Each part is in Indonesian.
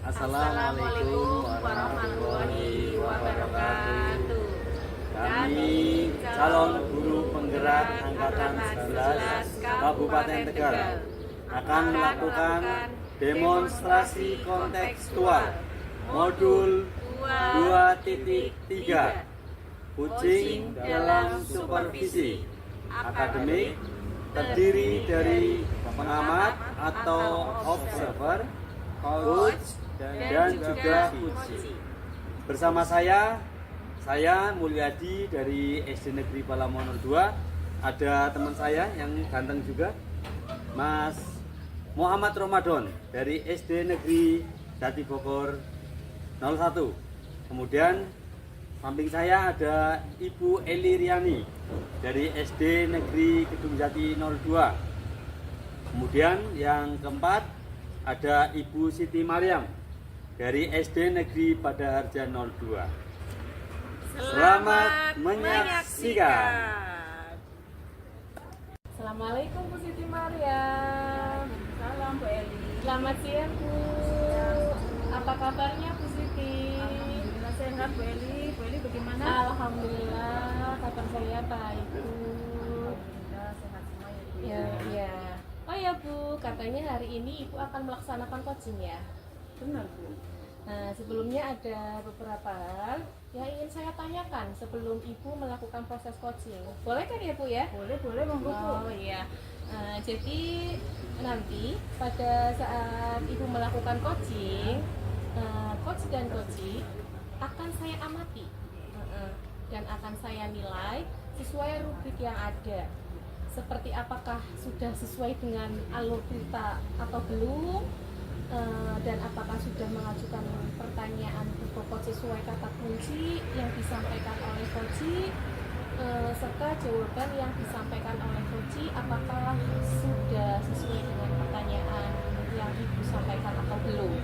Assalamualaikum warahmatullahi wabarakatuh. Kami calon guru penggerak Angkatan 19 Kabupaten Tegal akan melakukan demonstrasi kontekstual modul 2.3 Coaching dalam supervisi akademik, terdiri dari pengamat atau observer, coach, dan juga uji. Bersama saya Mulyadi dari SD Negeri Palamonor 2. Ada teman saya yang ganteng juga, Mas Muhammad Ramadan dari SD Negeri Jati Bogor 01. Kemudian samping saya ada Ibu Eli Riani dari SD Negeri Kedung Jati 02. Kemudian yang keempat ada Ibu Siti Mariam dari SD Negeri Padaharja 02. Selamat menyaksikan. Assalamualaikum Bu Siti Mariam. Salam Bu Eli. Selamat siang Bu. Apa kabarnya Bu Siti? Alhamdulillah sehat Bu Eli. Bu Eli bagaimana? Alhamdulillah kabar saya baik Bu. Alhamdulillah sehat semua ya Bu. Ya. Oh ya Bu, katanya hari ini Ibu akan melaksanakan coaching ya? Benar Bu. Nah, sebelumnya ada beberapa hal yang ingin saya tanyakan sebelum Ibu melakukan proses coaching. Boleh kan ya Bu ya? Boleh monggo Bu. Oh iya. Jadi nanti pada saat Ibu melakukan coaching, coach dan coachee akan saya amati dan akan saya nilai sesuai rubrik yang ada. Seperti apakah sudah sesuai dengan alur cerita atau belum, dan apakah sudah mengajukan pertanyaan berbobot sesuai kata kunci yang disampaikan oleh coachee, serta jawaban yang disampaikan oleh coachee apakah sudah sesuai dengan pertanyaan yang Ibu sampaikan atau belum.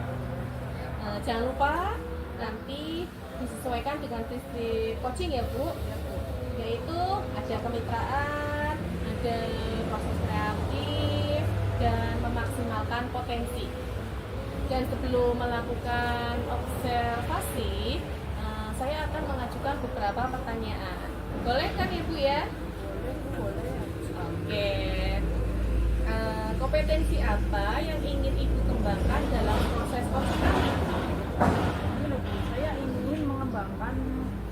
Jangan lupa nanti disesuaikan dengan prinsip coaching ya Bu, yaitu ada kemitraan, ada proses kreatif, dan memaksimalkan potensi. Dan sebelum melakukan observasi, saya akan mengajukan beberapa pertanyaan. Boleh kan Ibu ya? Boleh. Oke. Kompetensi apa yang ingin Ibu kembangkan dalam proses coaching kami? Ini loh Bu, saya ingin mengembangkan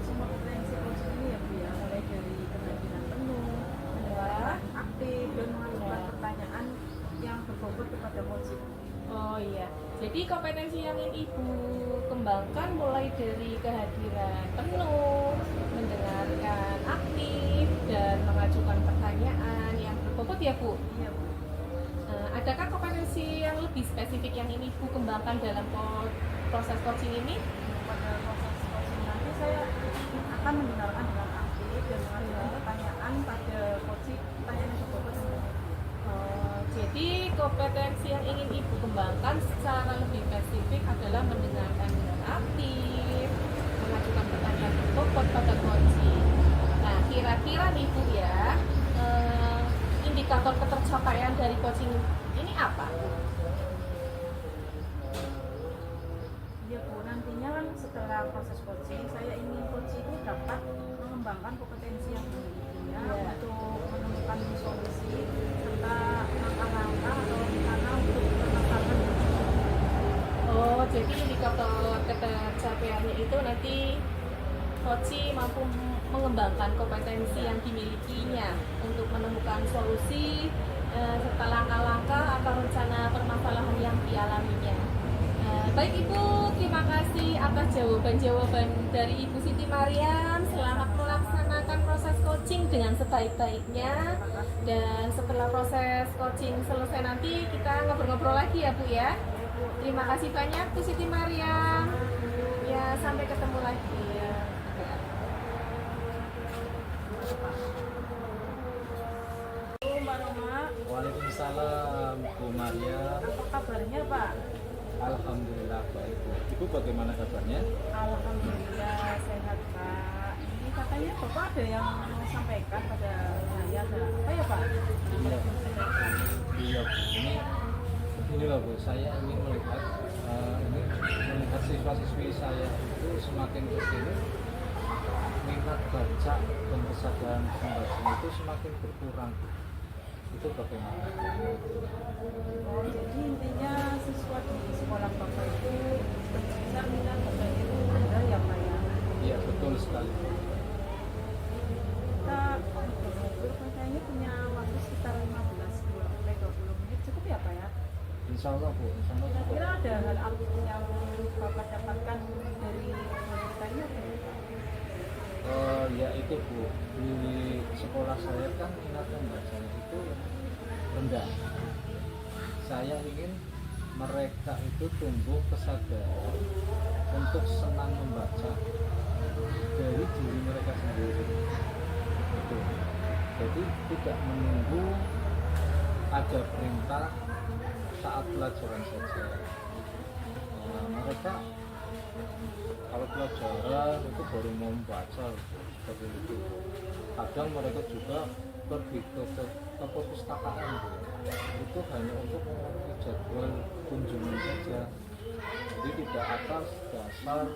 semua potensi coaching ini ya Bu ya, mulai dari kemampuan penuh, mendengarkan aktif, dan mengajukan pertanyaan yang berbobot kepada coaching. Oh iya, jadi kompetensi yang ingin Ibu kembangkan mulai dari kehadiran penuh, mendengarkan aktif, dan mengajukan pertanyaan yang berbobot ya Bu? Iya Bu. Adakah kompetensi yang lebih spesifik yang ingin Ibu kembangkan dalam proses coaching ini? Pada proses coaching nanti saya akan mendengarkan dengan aktif dan mengajukan pertanyaan pada coaching, pertanyaan yang berbobot dengan Jadi kompetensi yang ingin Ibu kembangkan secara lebih spesifik adalah mendengarkan dengan aktif, mengajukan pertanyaan berbobot pada coaching. Nah, kira-kira nih Bu ya, indikator ketercapaian dari coaching ini apa? Iya Bu, nantinya kan setelah proses coaching saya ingin coach itu dapat mengembangkan kompetensi yang dimilikinya untuk menemukan solusi serta langkah-langkah atau rencana untuk permasalahan. Oh, jadi indikator ketercapaiannya itu nanti coaching mampu mengembangkan kompetensi yang dimilikinya untuk menemukan solusi serta langkah-langkah atau rencana permasalahan yang dialaminya. Baik Ibu, terima kasih atas jawaban-jawaban dari Ibu Siti Mariam. Selamat melaksanakan proses coaching dengan sebaik-baiknya. Dan setelah proses coaching selesai nanti kita ngobrol-ngobrol lagi ya Bu ya. Terima kasih banyak Bu Siti Mariam. Ya, sampai ketemu lagi ya. Mbak Roma, Waalaikumsalam Bu Maria. apa kabarnya Pak? Alhamdulillah baik Bu. Ibu bagaimana kabarnya? Alhamdulillah sehat Pak. Ini katanya Bapak ada yang mau sampaikan pada saya, ada apa ya Pak? Iya Bu. Ini Ini loh Bu, saya ingin melihat siswa-siswi saya itu semakin kesini minat baca dan kesadaran membaca itu semakin berkurang. Itu bagaimana? Oh, jadi intinya siswa di sekolah Bapak itu sebenarnya minat bacanya itu rendah ya Pak ya? Iya betul sekali. Kita ngobrol kayaknya punya waktu sekitar 15-20 menit cukup ya Pak ya? Insya Allah Bu, insya Allah cukup. Kira-kira ada hal apa yang Bapak dapatkan dari kita ini apa ya? Ya itu Bu, di sekolah saya kan minat membacanya itu rendah. Saya ingin mereka itu tumbuh kesadaran untuk senang membaca dari diri mereka sendiri. Itu. Jadi tidak menunggu ada perintah saat pelajaran saja. Mereka kalau pelajaran itu baru mau membaca seperti itu. Kadang mereka juga pergi ke perpustakaan itu hanya untuk memenuhi jadwal kunjungan saja. Jadi tidak atas dasar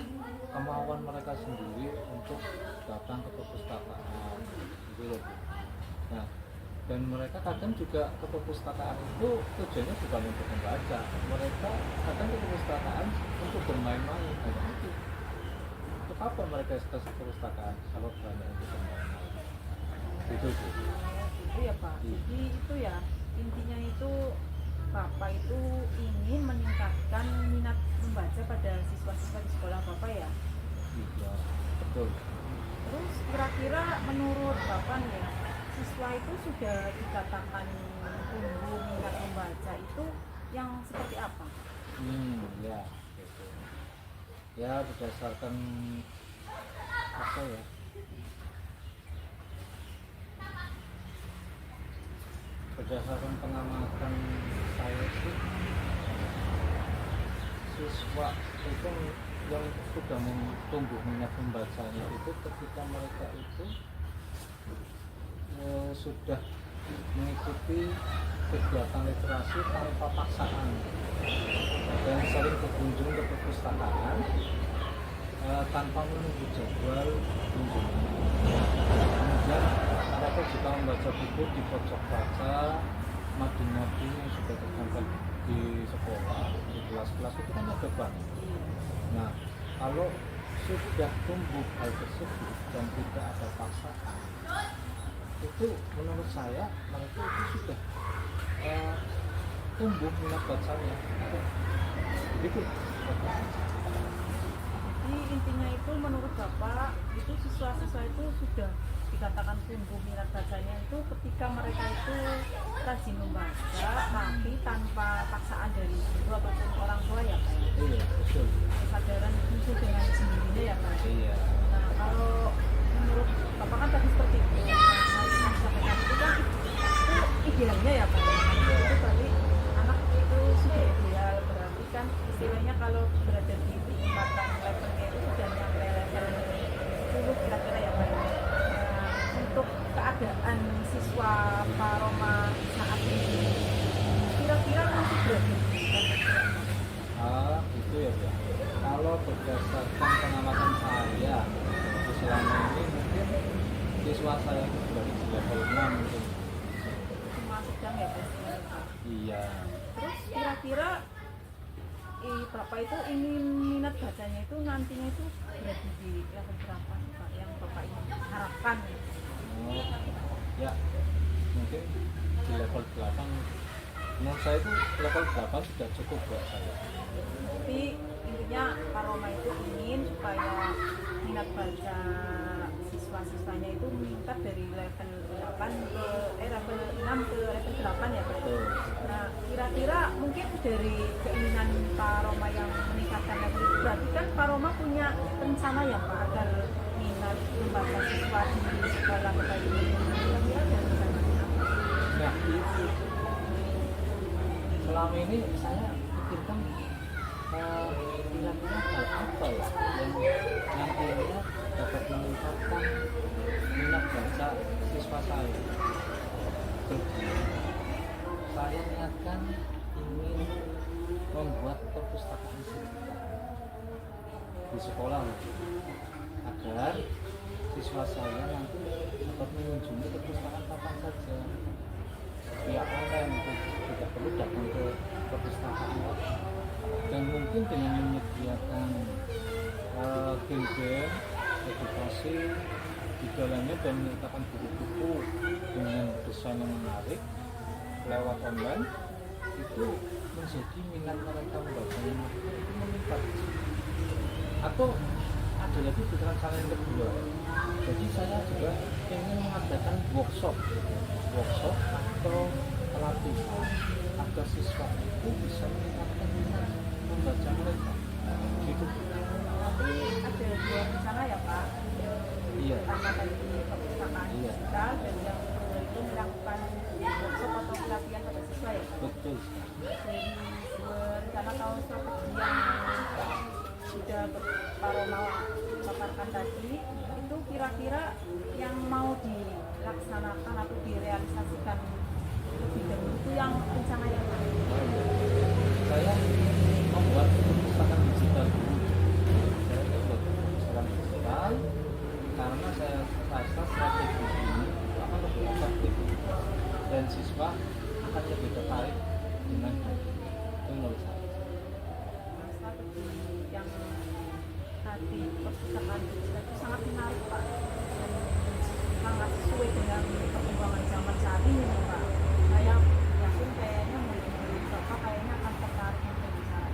kemauan mereka sendiri untuk datang ke perpustakaan gitu loh. Nah, dan mereka kadang juga ke perpustakaan itu tujuannya bukan untuk membaca, mereka kadang ke perpustakaan untuk bermain-main. Nah, itu untuk apa mereka ke perpustakaan kalau banyak untuk bermain-main itu Bu. Itu ya Pak, jadi itu ya intinya itu Bapak itu ingin meningkatkan minat membaca pada siswa-siswa di sekolah Bapak ya? Iya betul. Terus kira-kira menurut Bapak nih ya, siswa itu sudah dikatakan tumbuh minat membaca itu yang seperti apa? Ya gitu. Ya berdasarkan apa ya, berdasarkan pengamatan saya sih, siswa itu yang sudah tumbuh minat membacanya itu ketika mereka itu sudah mengikuti kegiatan literasi tanpa paksaan dan sering berkunjung ke perpustakaan tanpa menunggu jadwal kunjungan. Kemudian mereka juga membaca buku di pojok baca, mading-mading yang sudah tertempel di sekolah, di kelas-kelas itu kan ada banyak. Nah, kalau sudah tumbuh hal tersebut dan tidak ada paksaan, itu menurut saya mereka itu sudah tumbuh minat bacanya. Begitu. Jadi intinya itu menurut Bapak itu siswa-siswa itu sudah dikatakan tumbuh minat bacanya itu ketika mereka itu rajin membaca tapi tanpa paksaan dari guru ataupun orang tua ya Pak. Iya, betul. Kesadaran itu dengan sendirinya ya Pak. Iya. Nah kalau menurut Bapak kan tadi seperti itu, yang sampaikan itu kan itu idealnya ya Pak. Itu berarti anak itu sudah ideal, berarti kan istilahnya kalau berada di tingkatan levelnya itu sudah nyampe level 10 kira-kira ya Pak. Nah, untuk keadaan siswa Pak Roma saat ini kira-kira masih berapa? Itu ya Bu. Kalau berdasarkan pengamatan saya selama ini mungkin siswa saya itu sudah di level 6 mungkin. Masih sedang ya Pak? Iya. Terus kira-kira Bapak itu ingin minat bacanya itu nantinya itu berada di level berapa sih Pak yang Bapak ingin harapkan? Ya mungkin di level 8. Menurut saya itu level 8 sudah cukup buat saya. Tapi intinya Pak Roma itu ingin supaya minat baca siswa-siswanya itu meningkat dari level 8 ke level 6 ke level 8 ya Pak. Nah kira-kira mungkin dari keinginan Pak Roma yang meningkatkan level itu berarti kan Pak Roma punya rencana ya Pak agar minat membaca siswa di sekolah Bapak ini kira-kira ada rencananya apa? Nah itu selama ini saya pikirkan kira-kira hal apa ya yang nantinya dapat meningkatkan minat baca siswa saya. Jadi saya niatkan ingin membuat perpustakaan di sekolah agar siswa saya nanti dapat mengunjungi perpustakaan kapan saja via online, tidak perlu datang ke perpustakaan. Dan mungkin dengan menyediakan game-game edukasi di dalamnya dan menyediakan buku-buku dengan desain yang menarik lewat online, itu menjadi minat mereka membaca itu meningkat. Atau ada lagi pikiran saya yang kedua, jadi saya juga ingin mengadakan workshop atau pelatihan agar siswa itu bisa meningkatkan minat membaca mereka gitu. Tapi ada dua rencana ya Pak. Iya. Pertama tadi perpustakaan Iya. digital dan yang kedua itu melakukan workshop atau pelatihan pada siswa ya. Betul. Dari rencana tahun strategi yang sudah Pak Roma paparkan tadi, itu kira-kira yang mau dilaksanakan atau direalisasikan lebih dahulu itu yang rencana yang mana? Saya membuat perpustakaan digital dulu. Saya membuat perpustakaan digital karena saya rasa strategi ini akan lebih efektif dan siswa akan lebih tertarik dengan itu menurut saya. Strategi yang tadi perpustakaan digital itu sangat menarik Pak, dan sangat sesuai dengan perkembangan zaman saat ini nih Pak. Saya yakin kayaknya murid-murid Bapak kayaknya akan tertarik untuk di sana.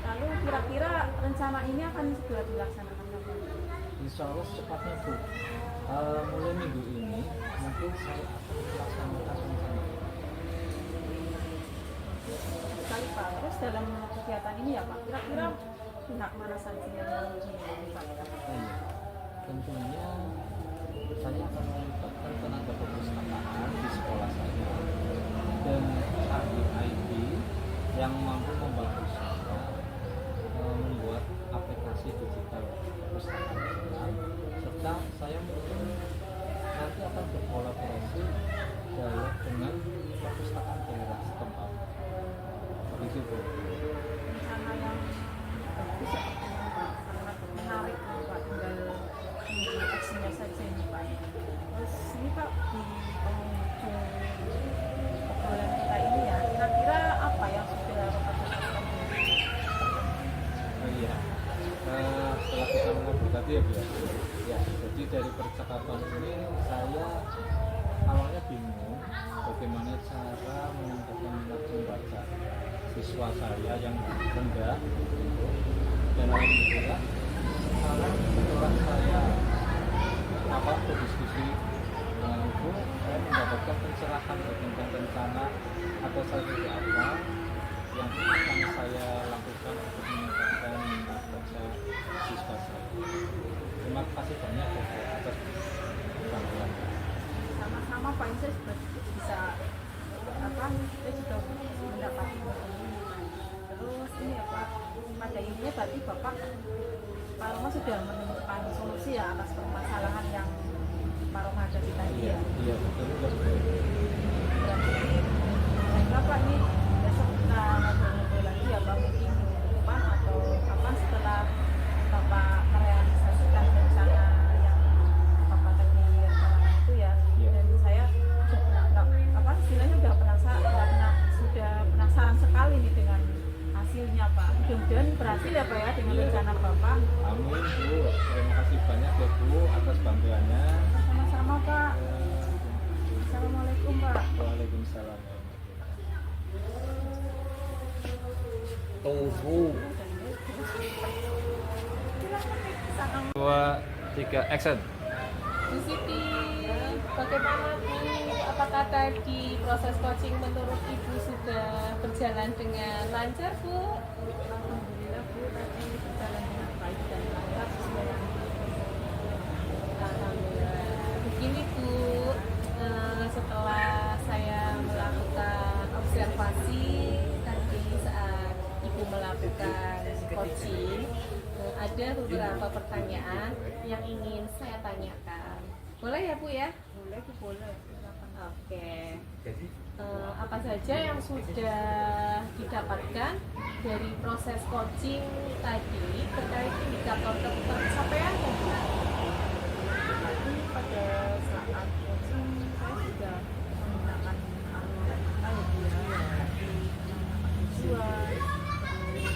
Lalu kira-kira rencana ini akan segera dilaksanakan kapan? Insya Allah secepatnya Bu. Mulai minggu ini mungkin saya akan melaksanakan rencana. Sekali Pak. Terus dalam kegiatan ini ya Pak, kira-kira pihak mana saja yang harus dilibatkan? Iya. Tentunya saya akan melibatkan tenaga perpustakaan di sekolah saya dan ahli IT yang mampu membantu saya membuat aplikasi digital perpustakaan, serta saya mungkin nanti akan berkolaborasi dengan perpustakaan daerah setempat. Begitu Bu. Rencana yang bagus ya Pak, sangat menarik Pak, tinggal tunggu aksinya saja ini Pak. Terus ini Pak, di penghujung obrolan kita ini ya, kira-kira apa yang sudah Bapak lakukan? Oh iya, setelah kita mengobrol tadi ya Bu ya, jadi dari percakapan ini saya awalnya bingung bagaimana cara meningkatkan minat membaca siswa saya yang rendah gitu. Dan alhamdulillah sekarang setelah saya berdiskusi dengan ibu, saya mendapatkan pencerahan tentang rencana atau strategi apa yang akan saya lakukan untuk meningkatkan minat baca siswa saya. Terima kasih banyak atas bantuan. Sama-sama Pak, saya sudah bisa saya sudah mendapat ini. Terus ini ya Pak, pada intinya tadi Bapak Pak Roma sudah menemukan solusi ya atas permasalahan yang Pak Roma hadapi tadi ya. Iya betul. Berarti saya Pak ini besok kita ngobrol-ngobrol lagi ya Pak, mungkin minggu depan atau kapan setelah Bapak merealisasikan rencana yang Bapak tadi rencanakan itu ya. Iya. Dan saya istilahnya sudah penasaran sekali nih dengan hasilnya Pak. Mudah-mudahan berhasil ya Pak ya dengan Iya. rencana Bapak. Amin Bu, terima kasih banyak ya Bu atas bantuannya. Sama-sama Pak. Assalamualaikum Pak. Waalaikumsalam. Tunggu. 2, 3, action. Bu Siti, bagaimana Bu? Apakah tadi proses coaching menurut Ibu sudah berjalan dengan lancar Bu? Alhamdulillah Bu, tadi berjalan dengan baik dan lancar sesuai yang Alhamdulillah. Begini Bu, setelah saya melakukan observasi tadi saat Ibu melakukan coaching, ada beberapa pertanyaan yang ingin saya tanyakan. Boleh ya Bu ya? boleh Bu, boleh. Silakan. Oke. Apa saja yang sudah didapatkan dari proses coaching tadi terkait indikator pencapaiannya Bu. Tapi pada saat coaching saya sudah menggunakan alur kita ya Bu ya, seperti menanyakan tujuan,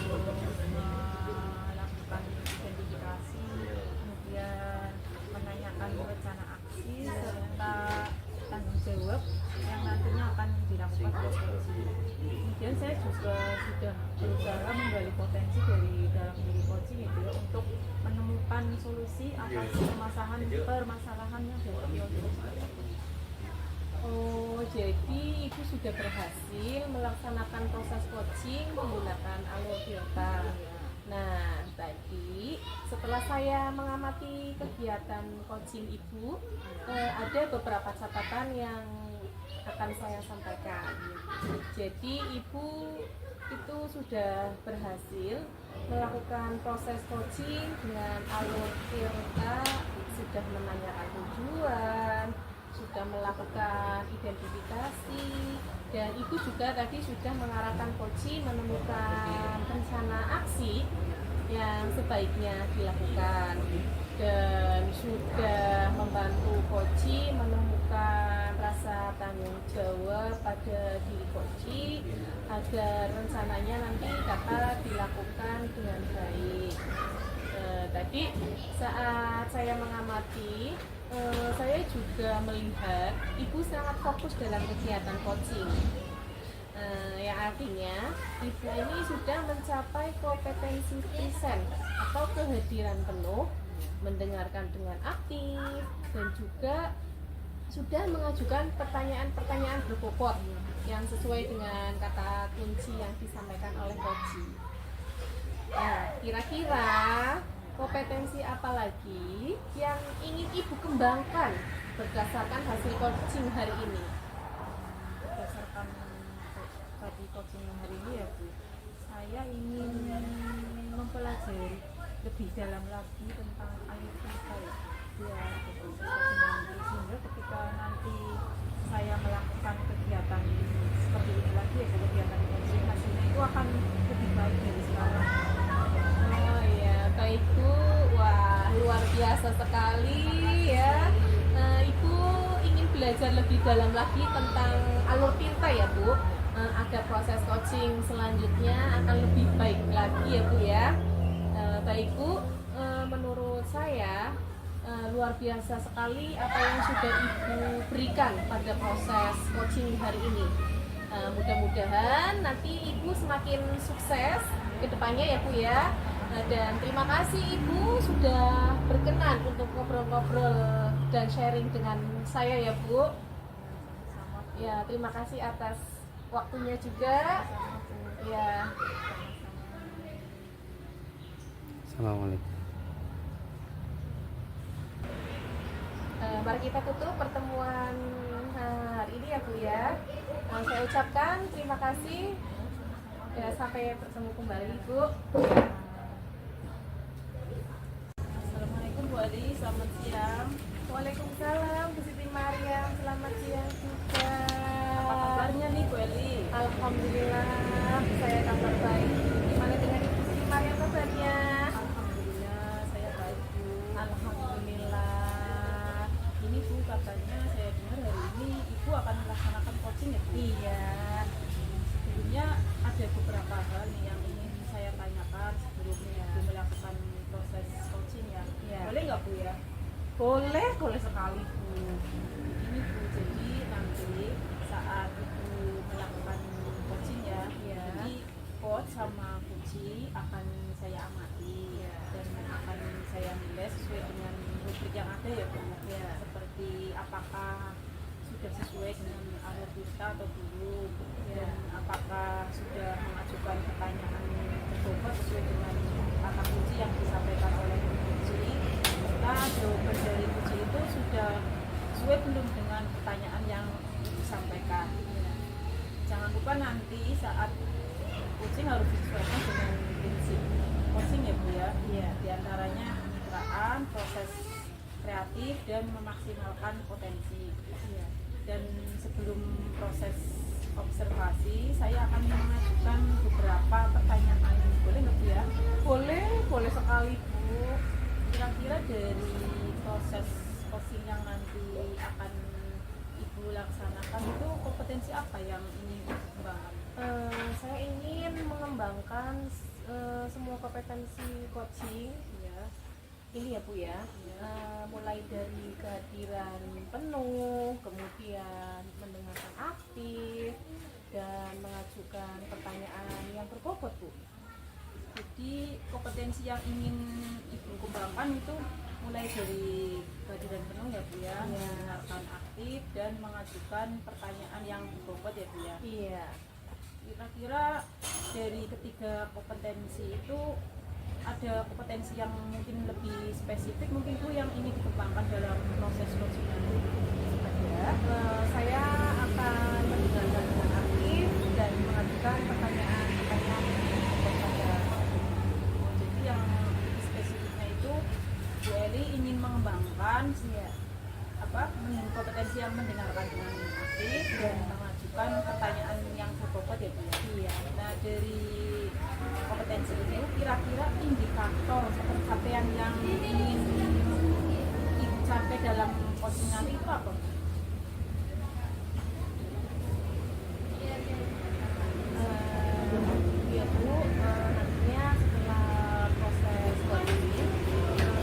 terus melakukan identifikasi, kemudian menanyakan rencana aksi serta tanggung jawab yang nantinya akan dilakukan oleh coaching. Kemudian saya juga sudah berusaha menggali potensi dari dalam diri coaching itu ya, untuk menemukan solusi atas permasalahan yang dihadapi oleh coaching. Oh, jadi Ibu sudah berhasil melaksanakan proses coaching menggunakan alur Delta. Nah, tadi setelah saya mengamati kegiatan coaching Ibu, ada beberapa catatan yang akan saya sampaikan. Jadi Ibu itu sudah berhasil melakukan proses coaching dengan alur Delta, sudah menanyakan tujuan, sudah melakukan identifikasi, dan itu juga tadi sudah mengarahkan coaching menemukan rencana aksi yang sebaiknya dilakukan, dan sudah membantu coaching menemukan rasa tanggung jawab pada diri coaching agar rencananya nanti dapat dilakukan dengan baik. Tadi saat saya mengamati, saya juga melihat Ibu sangat fokus dalam kegiatan coaching, yang artinya Ibu ini sudah mencapai kompetensi present atau kehadiran penuh, mendengarkan dengan aktif, dan juga sudah mengajukan pertanyaan-pertanyaan berbobot yang sesuai dengan kata kunci yang disampaikan oleh coaching. Nah, kira-kira kompetensi apa lagi yang ingin Ibu kembangkan berdasarkan hasil coaching hari ini? Berdasarkan tadi coaching hari ini ya Bu, saya ingin mempelajari lebih dalam lagi tentang alur kita ya. Ya, gitu. Sehingga ketika nanti saya melakukan kegiatan seperti ini lagi ya, kegiatan coaching, hasilnya itu akan lebih baik dari sekarang. Oh iya, baik Bu. Wah, luar biasa sekali ya. Ibu ingin belajar lebih dalam lagi tentang alur Tirta ya Bu, agar proses coaching selanjutnya akan lebih baik lagi ya Bu ya. Baik Bu, menurut saya luar biasa sekali apa yang sudah Ibu berikan pada proses coaching hari ini. Mudah-mudahan nanti Ibu semakin sukses ke depannya ya Bu ya. Dan terima kasih Ibu sudah berkenan untuk ngobrol-ngobrol dan sharing dengan saya ya Bu. Ya, terima kasih atas waktunya juga. Ya. Assalamualaikum. Mari kita tutup pertemuan hari ini ya Bu ya. Saya ucapkan terima kasih. Ya, sampai bertemu kembali Bu. Assalamualaikum Bu Adi, selamat siang. Waalaikumsalam Bu Siti Mariam, selamat siang juga. Apa kabarnya nih Bu Eli? Alhamdulillah, saya kabar baik. Gimana dengan Ibu Siti Mariam kabarnya? Alhamdulillah, saya baik Bu. Alhamdulillah. Ini Bu, katanya saya dengar hari ini Ibu akan melaksanakan coaching ya Bu? Iya. Sebelumnya ada beberapa hal nih yang ingin saya tanyakan sebelum Ibu melakukan proses coaching ya. Iya. Boleh nggak Bu ya? Boleh sekali Bu. Ini Bu, jadi nanti saat Ibu melakukan coaching ya, Iya. jadi coach sama coaching akan saya amati dan akan saya nilai sesuai dengan rubrik yang ada ya Bu. Iya. Seperti apakah sudah sesuai dengan alur kita atau belum, dan apakah sudah mengajukan pertanyaan berbobot sesuai dengan kata kunci yang disampaikan oleh coaching, serta jawaban dari coaching itu sudah sesuai belum dengan pertanyaan yang disampaikan. Jangan lupa nanti saat coaching harus disesuaikan dengan prinsip coaching ya Bu ya. Iya. Di antaranya kemitraan, proses kreatif, dan memaksimalkan potensi. Dan sebelum proses observasi, saya akan mengajukan beberapa pertanyaan. Boleh nggak Bu ya? Boleh sekali Bu. Kira-kira dari proses coaching yang nanti akan Ibu laksanakan itu kompetensi apa yang ingin Ibu kembangkan? Saya ingin mengembangkan semua kompetensi coaching Ya, ini ya Bu ya. Mulai dari kehadiran penuh, kemudian mendengarkan aktif dan mengajukan pertanyaan yang berbobot Bu. jadi kompetensi yang ingin Ibu kembangkan itu mulai dari kehadiran penuh ya Bu ya, Iya. mendengarkan aktif dan mengajukan pertanyaan yang berbobot ya Bu ya. Iya. Kira-kira dari ketiga kompetensi itu ada kompetensi yang mungkin lebih spesifik mungkin Bu yang ini dikembangkan dalam proses coaching nanti? Ada. Saya akan mendengarkan dengan aktif dan mengajukan pertanyaan-pertanyaan kepada Jadi yang lebih spesifiknya itu Bu Eli ingin mengembangkan ya. kompetensi yang mendengarkan dengan aktif dan mengajukan pertanyaan yang berbobot ya Bu ya. Iya. Nah dari kompetensi itu kira-kira indikator pencapaian yang ingin Ibu capai dalam coaching nanti itu apa? Ya Bu, nantinya setelah proses coaching,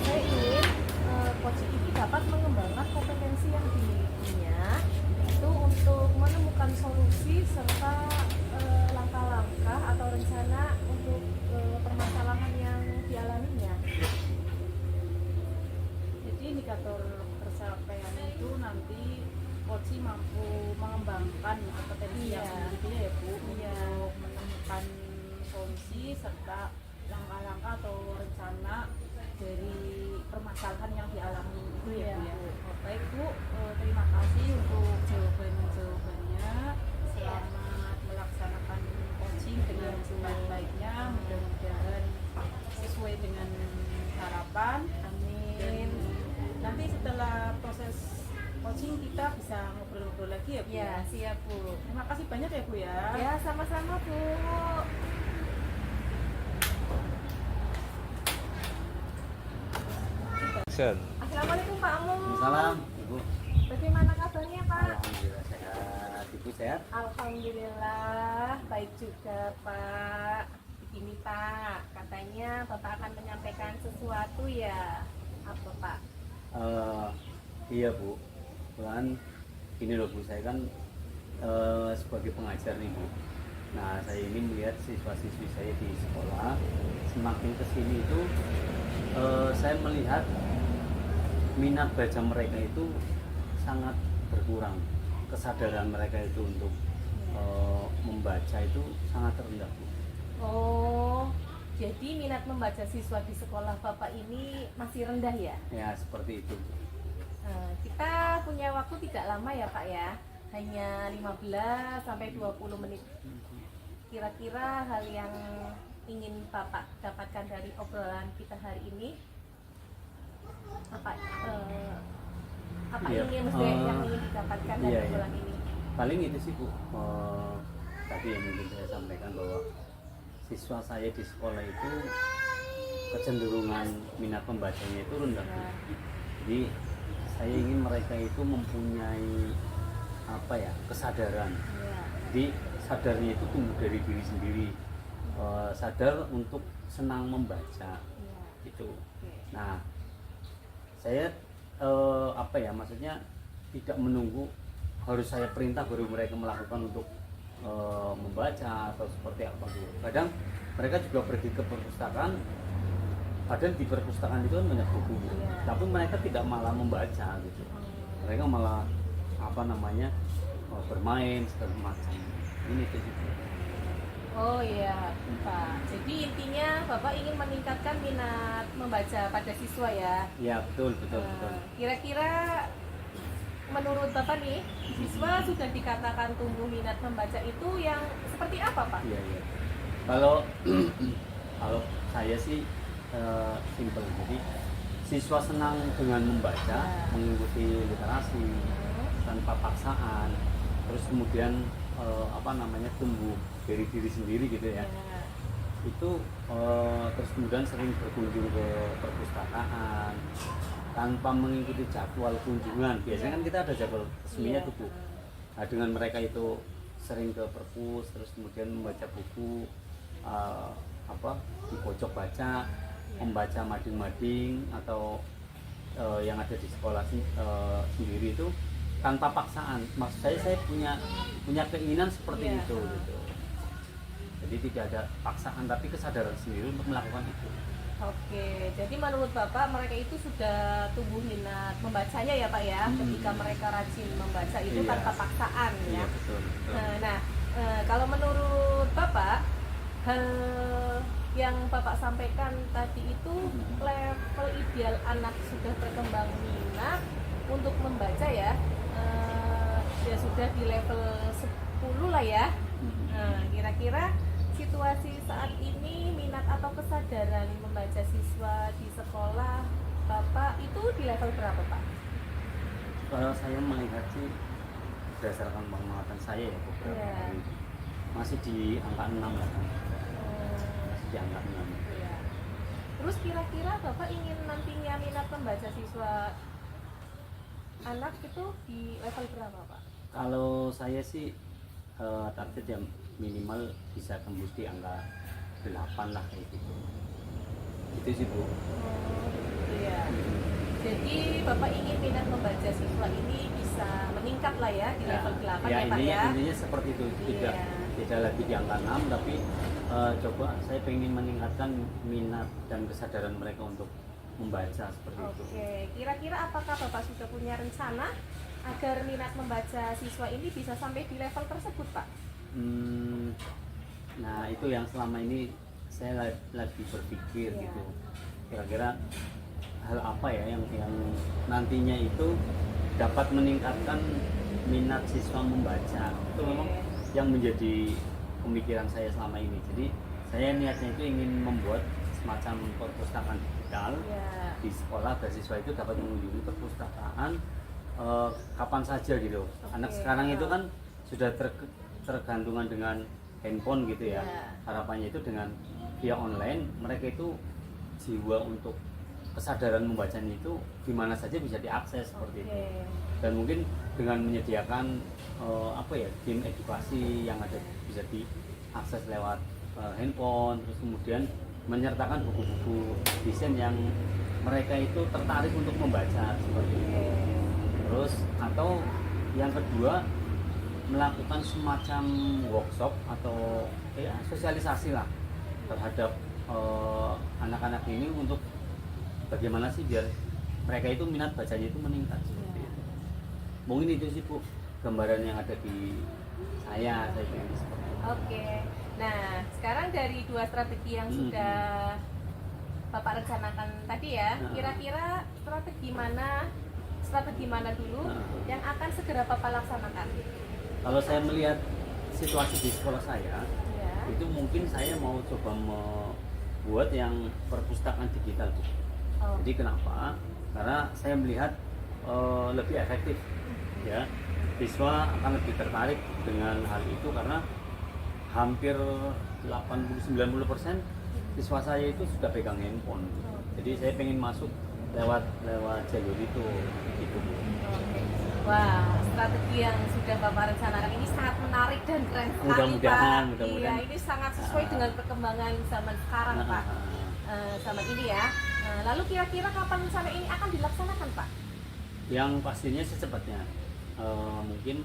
saya ingin coaching ini dapat mengembangkan kompetensi yang dimilikinya itu untuk menemukan solusi serta langkah-langkah atau rencana untuk permasalahan yang dialaminya. Jadi indikator pencapaian itu nanti coaching mampu mengembangkan kompetensi yang Iya. dimilikinya ya Bu Iya. untuk menemukan solusi serta langkah-langkah atau rencana dari permasalahan yang dialami itu ya Bu ya. Iya. Baik Bu, terima kasih untuk jawabannya. Selamat melaksanakan coaching dengan sebaik-baiknya. Mudah-mudahan sesuai dengan harapan. Dan Amin. nanti setelah proses coaching kita bisa ngobrol-ngobrol lagi ya Bu Ya, siap Bu. Terima kasih banyak ya Bu ya. Ya, sama-sama Bu. Action. Assalamualaikum Pak Mu. Salam, Ibu. Bagaimana kabarnya Pak? Alhamdulillah sehat. Ibu sehat? Alhamdulillah baik juga Pak. Begini Pak, katanya Bapak akan menyampaikan sesuatu ya. Apa Pak? Iya Bu. Kebetulan ini loh Bu, saya kan sebagai pengajar nih Bu. Nah, saya ini melihat siswa-siswi saya di sekolah semakin kesini itu saya melihat minat baca mereka itu sangat berkurang. Kesadaran mereka itu untuk membaca itu sangat rendah Bu. Oh, jadi minat membaca siswa di sekolah Bapak ini masih rendah ya? Ya, seperti itu. Kita punya waktu tidak lama ya Pak ya, hanya 15 sampai 20 menit. Kira-kira hal yang ingin Bapak dapatkan dari obrolan kita hari ini apa? Apa Iya, ini maksudnya yang ingin didapatkan dari iya. obrolan ini? Paling itu sih Bu. Tadi yang ingin saya sampaikan bahwa siswa saya di sekolah itu kecenderungan minat membacanya itu rendah Bu. Ya. Jadi saya ingin mereka itu mempunyai apa ya, kesadaran. Ya. Jadi sadarnya itu tumbuh dari diri sendiri. Sadar untuk senang membaca Ya. gitu. Oke. Nah, saya apa ya, maksudnya tidak menunggu harus saya perintah baru mereka melakukan untuk membaca atau seperti apa gitu. Kadang mereka juga pergi ke perpustakaan, padahal di perpustakaan itu kan banyak buku, Iya. tapi mereka tidak malah membaca gitu. Mereka malah apa namanya bermain segala macam. Ini tuh gitu. Oh iya Pak, jadi intinya Bapak ingin meningkatkan minat membaca pada siswa ya? Ya betul betul betul. Kira-kira menurut Bapak nih, siswa sudah dikatakan tumbuh minat membaca itu yang seperti apa Pak? Iya iya. Kalau kalau saya sih simpel. Jadi siswa senang dengan membaca, Ya. mengikuti literasi tanpa paksaan. Terus kemudian apa namanya, tumbuh dari diri sendiri gitu ya. Ya. Itu terus kemudian sering berkunjung ke perpustakaan tanpa mengikuti jadwal kunjungan. Biasanya kan kita ada jadwal resminya Iya. tuh Bu. Nah, dengan mereka itu sering ke perpus, terus kemudian membaca buku apa di pojok baca, membaca mading-mading atau yang ada di sekolah sendiri itu tanpa paksaan. Maksud saya punya keinginan seperti Iya. itu gitu. Jadi tidak ada paksaan tapi kesadaran sendiri untuk melakukan itu. Oke, jadi menurut Bapak mereka itu sudah tumbuh minat membacanya ya Pak ya, ketika mereka rajin membaca itu Iya. tanpa paksaan Iya ya. betul. Nah, kalau menurut Bapak, hal yang Bapak sampaikan tadi itu level ideal anak sudah berkembang minat untuk membaca ya, ya sudah di level 10 lah ya. Nah, kira-kira situasi saat ini minat atau kesadaran membaca siswa di sekolah Bapak itu di level berapa Pak? Kalau saya melihat sih berdasarkan pengamatan saya ya beberapa Iya. kali masih di angka 6 lah kan. Masih di angka 6. Iya. Terus kira-kira Bapak ingin nantinya minat membaca siswa anak itu di level berapa Pak? Kalau saya sih target yang minimal bisa tembus di angka 8 lah kayak gitu. Itu sih Bu. Iya. Jadi Bapak ingin minat membaca siswa ini bisa meningkat lah ya di level 8 ya Pak ya? intinya seperti itu, tidak Iya. tidak lagi di angka 6 tapi coba saya pengen meningkatkan minat dan kesadaran mereka untuk membaca seperti itu. Oke, kira-kira apakah Bapak sudah punya rencana agar minat membaca siswa ini bisa sampai di level tersebut Pak? Nah itu yang selama ini saya lagi berpikir Iya. gitu, kira-kira hal apa ya yang nantinya itu dapat meningkatkan minat siswa membaca. Itu memang yang menjadi pemikiran saya selama ini. Jadi saya niatnya itu ingin membuat semacam perpustakaan digital Ya. di sekolah agar siswa itu dapat mengunjungi perpustakaan kapan saja gitu. Anak Oke. sekarang itu kan sudah tergantungan dengan handphone gitu ya. Ya. Harapannya itu dengan via online mereka itu jiwa untuk kesadaran membacanya itu di mana saja bisa diakses seperti itu. Oke. Dan mungkin dengan menyediakan apa ya, game edukasi yang ada bisa diakses lewat handphone, terus kemudian menyertakan buku-buku desain yang mereka itu tertarik untuk membaca seperti itu. Terus atau yang kedua melakukan semacam workshop atau ya sosialisasi lah terhadap anak-anak ini untuk bagaimana sih biar mereka itu minat bacanya itu meningkat seperti itu. Mungkin itu sih Bu gambaran yang ada di saya pengen seperti itu. Oke. Nah, sekarang dari dua strategi yang sudah Bapak rencanakan tadi ya, kira-kira strategi mana dulu yang akan segera Bapak laksanakan? Kalau saya melihat situasi di sekolah saya, Ya. itu mungkin saya mau coba membuat yang perpustakaan digital Bu. Oh. Jadi kenapa? Karena saya melihat lebih efektif ya. Siswa akan lebih tertarik dengan hal itu karena hampir 80-90% siswa saya itu sudah pegang handphone. Jadi saya pengen masuk lewat jalur itu gitu Bu. Oke. Wah, strategi yang sudah Bapak rencanakan ini sangat menarik dan keren sekali Mudah-mudahan, Pak. mudah-mudahan. Iya, ini sangat sesuai dengan perkembangan zaman sekarang Pak. Zaman ini ya. Lalu kira-kira kapan rencana ini akan dilaksanakan Pak? Yang pastinya secepatnya. Mungkin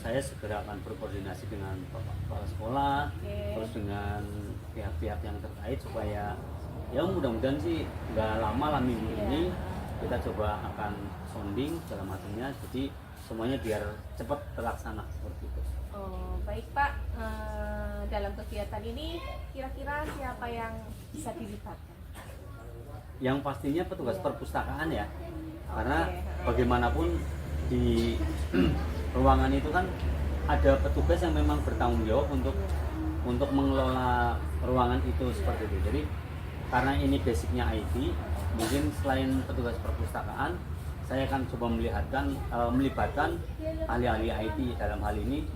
saya segera akan berkoordinasi dengan Bapak Kepala Sekolah, Oke. terus dengan pihak-pihak yang terkait supaya ya mudah-mudahan sih nggak lama lah minggu Iya. ini kita coba akan sounding segala macamnya, jadi semuanya biar cepat terlaksana seperti itu. Oh, baik Pak. Dalam kegiatan ini kira-kira siapa yang bisa dilibatkan? Yang pastinya petugas Iya. perpustakaan ya, karena Oke. bagaimanapun di ruangan itu kan ada petugas yang memang bertanggung jawab untuk mengelola ruangan itu seperti itu. Jadi karena ini basicnya IT, mungkin selain petugas perpustakaan, saya akan coba melibatkan ahli-ahli IT dalam hal ini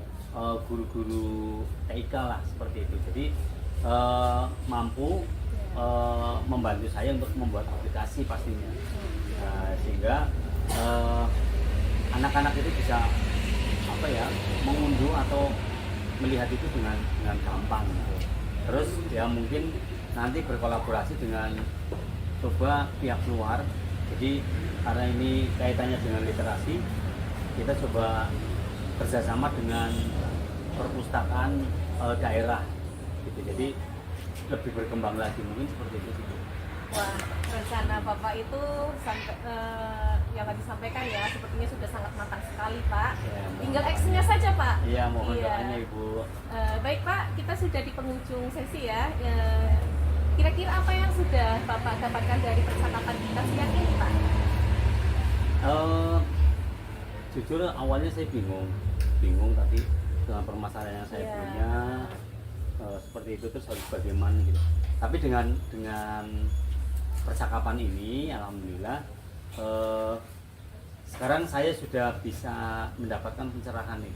guru-guru TIK lah seperti itu. Jadi mampu membantu saya untuk membuat aplikasi pastinya. Nah, sehingga anak-anak itu bisa apa ya, mengunduh atau melihat itu dengan gampang gitu. Terus ya mungkin nanti berkolaborasi dengan coba pihak luar. Jadi karena ini kaitannya dengan literasi, kita coba kerjasama dengan perpustakaan daerah gitu. Jadi lebih berkembang lagi, mungkin seperti itu sih. Wah, rencana Bapak itu yang tadi disampaikan ya, sepertinya sudah sangat matang sekali, Pak. Ya, Tinggal actionnya saja, Pak. Iya, mohon Iya. doanya Ibu. Baik, Pak, kita sudah di penghujung sesi ya. Kira-kira apa yang sudah Bapak dapatkan dari percakapan kita siang ini, Pak? Jujur awalnya saya bingung tadi dengan permasalahan yang saya Iya. punya, seperti itu terus harus bagaimana gitu. Tapi dengan percakapan ini, alhamdulillah sekarang saya sudah bisa mendapatkan pencerahan nih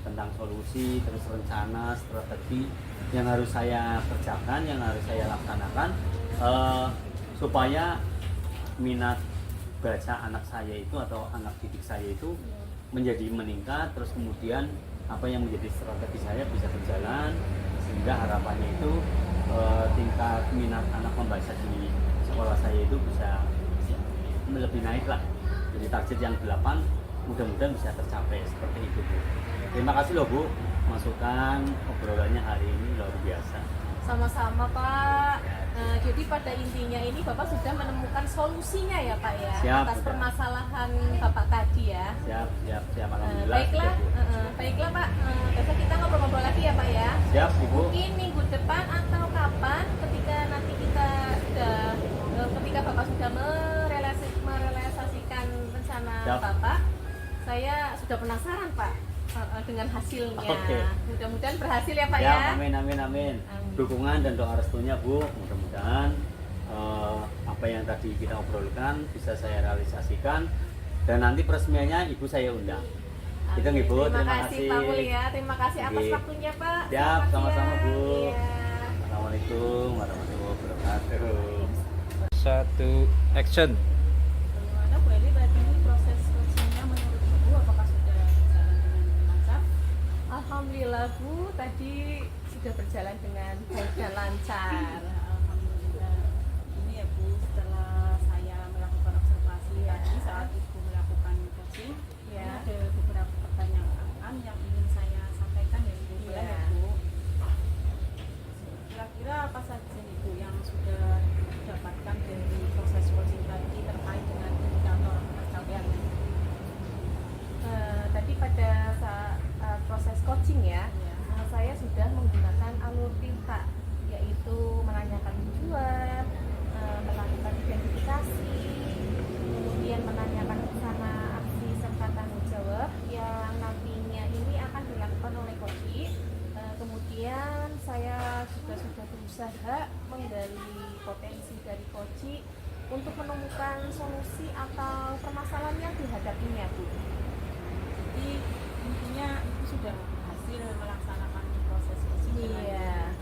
tentang solusi, terus rencana, strategi yang harus saya kerjakan, yang harus saya laksanakan supaya minat baca anak saya itu atau anak didik saya itu menjadi meningkat, terus kemudian apa yang menjadi strategi saya bisa berjalan, sehingga harapannya itu tingkat minat anak membaca di sekolah saya itu bisa lebih naik lah. Jadi target yang 8 mudah-mudahan bisa tercapai seperti itu, Bu. Terima kasih loh, Bu, masukan obrolannya hari ini luar biasa. Sama-sama, Pak. Jadi pada intinya ini Bapak sudah menemukan solusinya ya, Pak ya, Siap, atas sudah. permasalahan Bapak tadi ya. Siap, alhamdulillah. Baiklah, sudah, Bu. baiklah Pak. Besok kita ngobrol-ngobrol lagi ya, Pak ya. Siap, Ibu. Mungkin minggu depan atau kapan ketika nanti kita sudah ketika Bapak sudah merealisasikan rencana Siap. Bapak, saya sudah penasaran, Pak, dengan hasilnya. Oke. Mudah-mudahan berhasil ya, Pak Ya, ya. amin. Amin. Dukungan dan doa restunya, Bu. Mudah-mudahan apa yang tadi kita obrolkan bisa saya realisasikan, dan nanti peresmiannya Ibu saya undang. Kita Amin. Ibu, Terima kasih Pak kasih. Mulia, terima kasih atas Oke. waktunya Pak. Siap, Selamat sama-sama, siang. Bu. Iya. Assalamualaikum warahmatullahi wabarakatuh. 1 action. Bagaimana Bu Eli tadi proses coachingnya menurut Ibu apakah sudah berjalan dengan lancar? Alhamdulillah Bu, tadi sudah berjalan dengan baik dan lancar. Ya, alhamdulillah. Ini ya Bu, setelah saya melakukan observasi tadi saat Ibu melakukan coaching, Ya. ada beberapa pertanyaan yang ingin saya sampaikan ya Ibu. Boleh Ya. ya Bu? Kira-kira apa saja nih Bu yang sudah didapatkan dari proses coaching tadi terkait dengan indikator pencapaian? Tadi pada saat proses coaching ya, Ya. saya sudah menggunakan alur pinta, yaitu menanyakan tujuan, melakukan identifikasi, kemudian menanyakan rencana aksi serta tanggung jawab yang nantinya ini akan dilakukan oleh coach. Kemudian saya juga sudah berusaha menggali potensi dari coach untuk menemukan solusi atau permasalahan yang dihadapinya, Bu. Jadi intinya Ibu sudah berhasil melaksanakan proses coaching dengan Iya.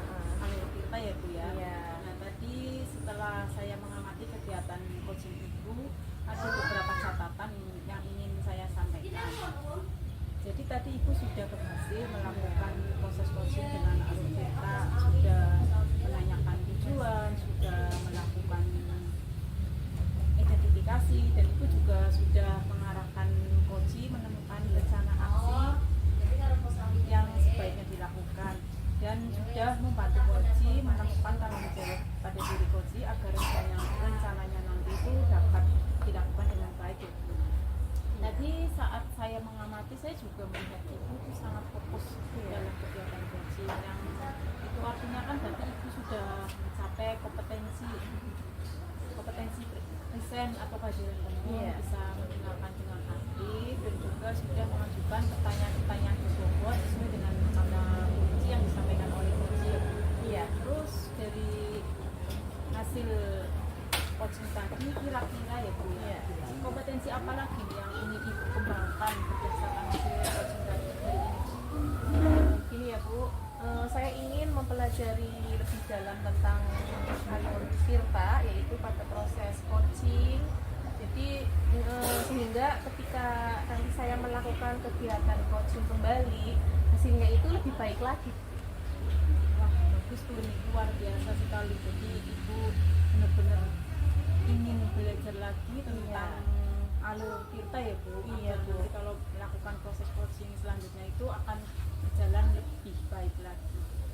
alur kita ya Bu ya. Iya. Nah tadi setelah saya mengamati kegiatan coaching Ibu, ada beberapa catatan yang ingin saya sampaikan. Jadi tadi Ibu sudah berhasil melakukan proses coaching dengan alur kita, sudah menanyakan tujuan, sudah melakukan identifikasi, dan Ibu juga sudah mengarahkan coach menemukan rencana aksi yang sebaiknya dilakukan, dan sudah membantu coach menemukan tanggung jawab pada diri coach agar rencananya nanti itu dapat dilakukan dengan baik. Tadi saat saya mengamati, saya juga melihat Ibu itu sangat fokus dalam kegiatan coaching, yang itu artinya kan berarti Ibu sudah mencapai kompetensi present atau kehadiran penuh, Iya. bisa mendengarkan dengan aktif, dan juga sudah mengajukan pertanyaan-pertanyaan berbobot sesuai dengan kata kunci yang disampaikan oleh coach. Iya. Terus dari hasil coaching tadi, kira-kira ya Bu, Iya. kompetensi apa lagi yang ingin Ibu kembangkan berdasarkan hasil coaching tadi hari ini? mempelajari lebih dalam tentang alur Tirta, yaitu pada proses coaching. Jadi sehingga ketika nanti saya melakukan kegiatan coaching kembali, hasilnya itu lebih baik lagi. Wah, bagus tuh, ini luar biasa sekali. Jadi ibu benar-benar ingin belajar lagi tentang alur Tirta ya Bu. Iya, Agar Bu. nanti kalau melakukan proses coaching selanjutnya itu akan berjalan lebih baik lagi.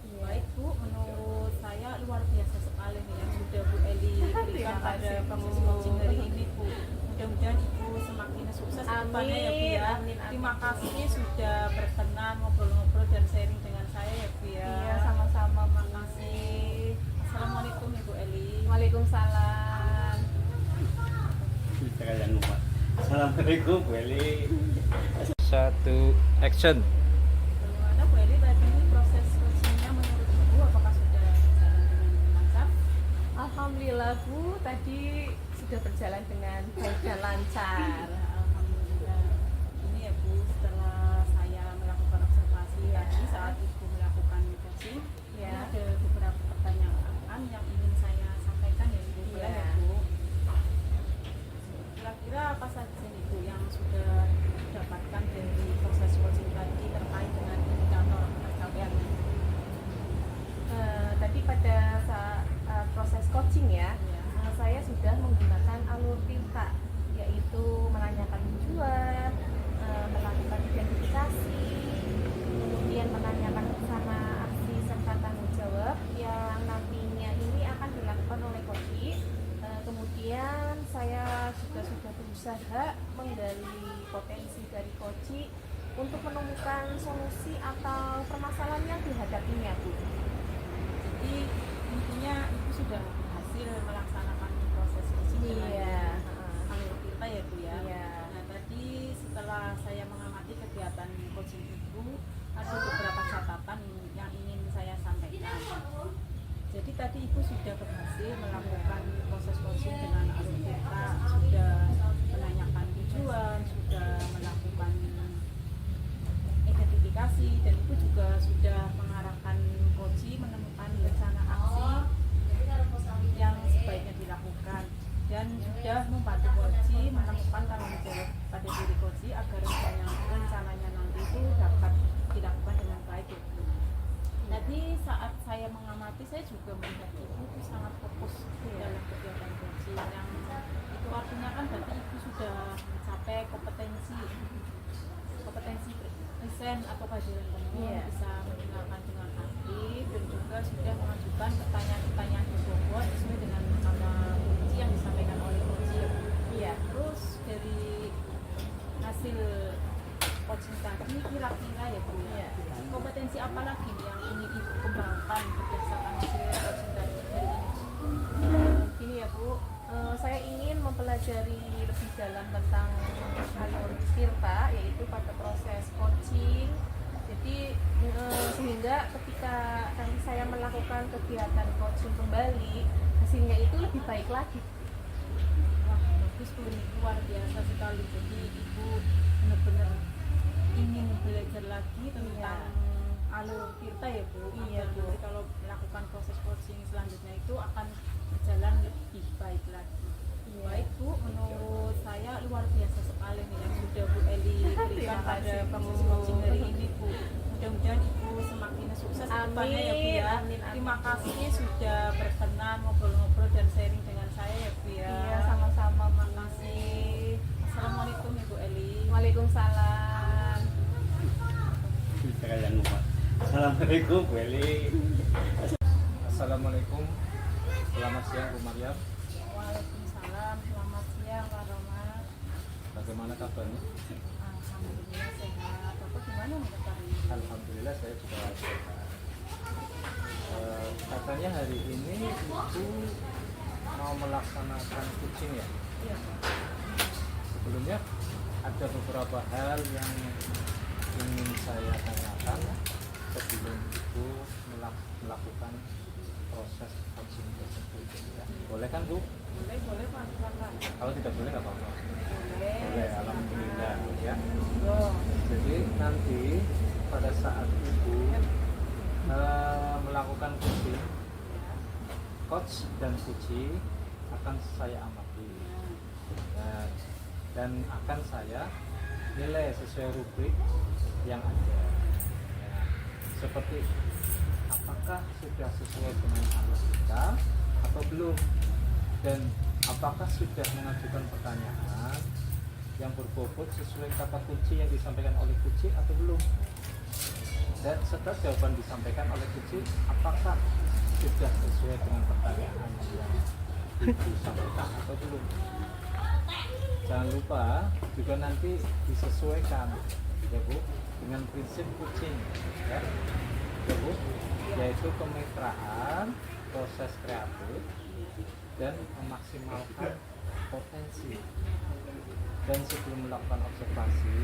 Iya. Baik Bu, menurut saya luar biasa sekali nih yang sudah Bu Eli berikan Terima pada kasih, proses Bu. coaching hari ini Bu. Mudah-mudahan Ibu semakin sukses ke depannya ya Bu ya. Amin, amin, Terima Bu. kasih sudah berkenan ngobrol-ngobrol dan sharing dengan saya ya Bu ya. Iya, sama-sama. Makasih. Assalamualaikum Ibu Eli. Waalaikumsalam. Bicara yang lupa. Assalamualaikum Bu Eli. 1 action. Bagaimana Bu Eli tadi proses coachingnya menurut Ibu apakah sudah berjalan dengan lancar? Alhamdulillah Bu, tadi sudah berjalan dengan baik dan lancar. Ya, alhamdulillah. Ini ya Bu, setelah saya melakukan observasi Ya. tadi saat Ibu melakukan coaching, Ya. ini ada beberapa pertanyaan yang ingin saya sampaikan ya Ibu. Boleh Ya. ya Bu? Kira-kira apa saja nih Bu yang sudah didapatkan dari proses coaching tadi terkait dengan indikator pencapaian? Tadi pada saat proses coaching ya, Ya. saya sudah menggunakan alur Tirta, yaitu menanyakan tujuan, melakukan identifikasi, kemudian menanyakan rencana aksi serta tanggung jawab yang nantinya ini akan dilakukan oleh coach. Kemudian saya juga sudah berusaha menggali potensi dari coach untuk menemukan solusi atau permasalahan yang dihadapinya, Bu. Jadi intinya Ibu sudah berhasil melaksanakan proses coaching dengan Iya. alur Tirta ya Bu ya. Iya. Nah tadi setelah saya mengamati kegiatan coaching Ibu, ada beberapa catatan yang ingin saya sampaikan. Jadi tadi Ibu sudah berhasil melakukan proses coaching dengan alur Tirta, sudah menanyakan tujuan, sudah melakukan identifikasi, dan Ibu juga sudah mengarahkan coaching menemukan rencana aksi yang sebaiknya dilakukan, dan sudah membantu coaching menemukan tanggung jawab pada diri coaching agar rencananya nanti itu dapat dilakukan dengan baik ya Bu. Tadi saat saya mengamati, saya juga melihat Ibu itu sangat fokus dalam kegiatan coaching, yang itu artinya kan berarti Ibu sudah mencapai kompetensi present atau kehadiran penuh, Iya. bisa mendengarkan dengan aktif, dan juga sudah mengajukan pertanyaan-pertanyaan di bawah sesuai dengan nama kunci yang disampaikan oleh kunci. Iya. Terus dari hasil coaching tadi kira-kira ya Bu, Iya. kompetensi apa lagi yang ingin Ibu kembangkan berdasarkan hasil coaching tadi hari ini? Gini ya Bu, saya ingin mempelajari lebih dalam tentang alur Tirta, yaitu pada proses coaching. Jadi sehingga ketika nanti saya melakukan kegiatan coaching kembali, hasilnya itu lebih baik lagi. Wah, bagus Bu, ini luar biasa sekali. Jadi Ibu benar-benar ingin belajar lagi tentang alur Tirta ya Bu. Iya, Agar Bu. nanti kalau melakukan proses coaching selanjutnya itu akan berjalan lebih baik lagi. Iya. Baik Bu, menurut saya luar biasa sekali nih yang sudah Bu Eli berikan Terima pada kasih, Bu. proses coaching hari ini Bu. Mudah-mudahan Ibu semakin sukses ke depannya ya Bu ya. Amin, amin. Terima kasih sudah berkenan ngobrol-ngobrol dan sharing dengan saya ya Bu ya. Iya, sama-sama. Makasih. Assalamualaikum Ibu Eli. Waalaikumsalam. Bicara yang lupa. Assalamualaikum Bu Eli. Assalamualaikum. Selamat siang Bu Maryam. Waalaikumsalam. Selamat siang Pak Roma. Bagaimana kabarnya? Alhamdulillah sehat. Bapak gimana nih Bapak? Alhamdulillah saya juga sehat. Katanya hari ini Ibu mau melaksanakan coaching ya? Iya Pak. Sebelumnya ada beberapa hal yang ingin saya tanyakan sebelum Ibu melakukan proses coaching tersebut. Ya. Boleh kan Bu? Boleh Pak. Silakan. Kalau tidak boleh nggak apa-apa. Boleh. Boleh, alhamdulillah ya. Loh. Jadi nanti pada saat Ibu melakukan coaching coach dan coaching akan saya amati. Nah, dan akan saya nilai sesuai rubrik yang ada. Nah, seperti apakah sudah sesuai dengan alur kita atau belum, dan apakah sudah mengajukan pertanyaan yang berbobot sesuai kata kunci yang disampaikan oleh kunci atau belum, dan setelah jawaban disampaikan oleh kunci apakah sudah sesuai dengan pertanyaan yang disampaikan atau belum. Jangan lupa juga nanti disesuaikan ya Bu dengan prinsip kucing ya, Bu, yaitu kemitraan, proses kreatif, dan memaksimalkan potensi. Dan sebelum melakukan observasi,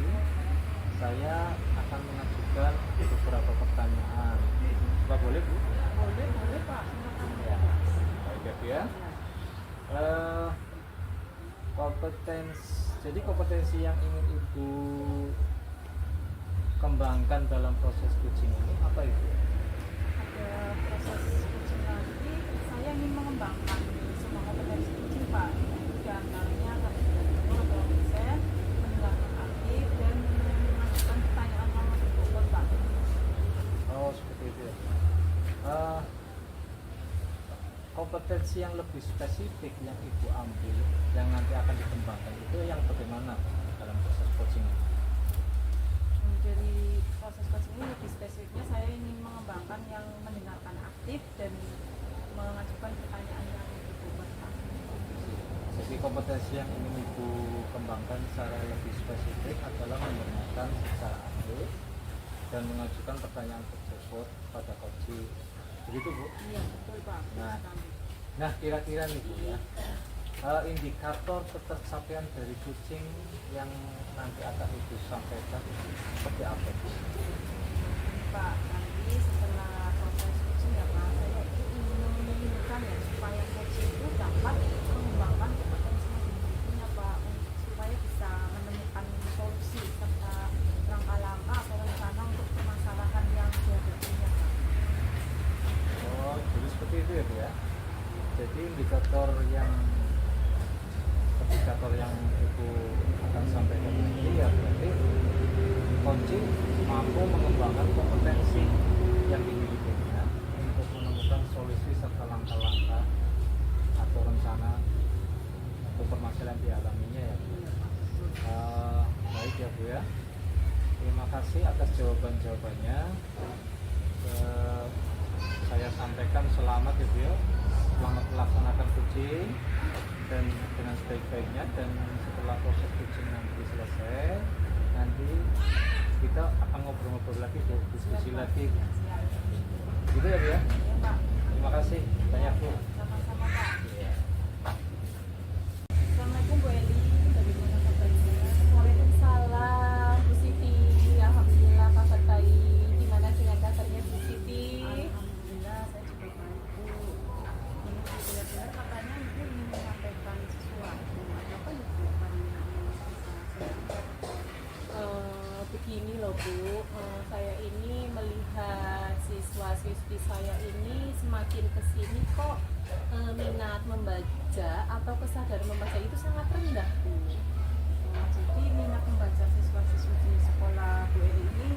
saya akan mengajukan beberapa pertanyaan. Apa boleh Bu? Boleh Pak, silakan. Ya, baik ya Bu ya. Jadi kompetensi yang ingin Ibu kembangkan dalam proses coaching ini apa itu? Ada proses coaching nanti, saya ingin mengembangkan semua kompetensi coaching Pak. Di antaranya kegiatan atau riset, mendengarkan aktif, dan mengajukan pertanyaan yang berbobot Pak. Oh seperti itu ya. Kompetensi yang lebih spesifik yang Ibu ambil yang nanti akan dikembangkan itu yang bagaimana dalam proses coaching? Dari proses coaching ini lebih spesifiknya saya ingin mengembangkan yang mendengarkan aktif dan mengajukan pertanyaan yang berbobot Pak. Jadi kompetensi yang ingin Ibu kembangkan secara lebih spesifik adalah mendengarkan secara aktif dan mengajukan pertanyaan tersebut pada coaching. Begitu Bu? Iya betul Pak. Nah kira-kira nih Bu ya, indikator ketercapaian dari coaching yang nanti akan Ibu sampaikan seperti apa Bu? Pak, nanti setelah proses coaching ya Pak, saya menginginkan ya supaya coaching itu dapat mengembangkan kompetensi yang dimilikinya Pak, supaya bisa menemukan solusi serta langkah-langkah atau rencana untuk permasalahan yang dihadapinya Pak. Oh, jadi seperti itu ya Bu ya. Jadi indikator yang Ibu akan sampaikan nanti ya berarti coaching mampu mengembangkan kompetensi yang dimilikinya untuk menemukan solusi serta langkah-langkah atau rencana atau permasalahan dialaminya ya Bu. Baik ya Bu ya. Terima kasih atas jawaban-jawabannya. Saya sampaikan selamat ya Bu ya, selamat melaksanakan coaching dan dengan sebaik-baiknya, dan setelah proses coaching nanti selesai nanti kita akan ngobrol-ngobrol lagi Bu, diskusi lagi gitu ya Bu ya. Ya Pak, Terima kasih banyak Bu. sama-sama Pak. Iya. Assalamualaikum Bu Eli, bagaimana kabarnya? Waalaikumsalam Bu Siti. Alhamdulillah kabar baik. Gimana dengan kabarnya Bu Siti? Alhamdulillah saya juga baik Bu. Ini benar-benar katanya Ibu ingin menyampaikan sesuatu. Apa nih Bu? Begini loh Bu, saya ini melihat siswa-siswi saya ini semakin kesini kok minat membaca atau kesadaran membaca itu sangat rendah Bu. Jadi minat membaca siswa-siswi di sekolah Bu Eli ini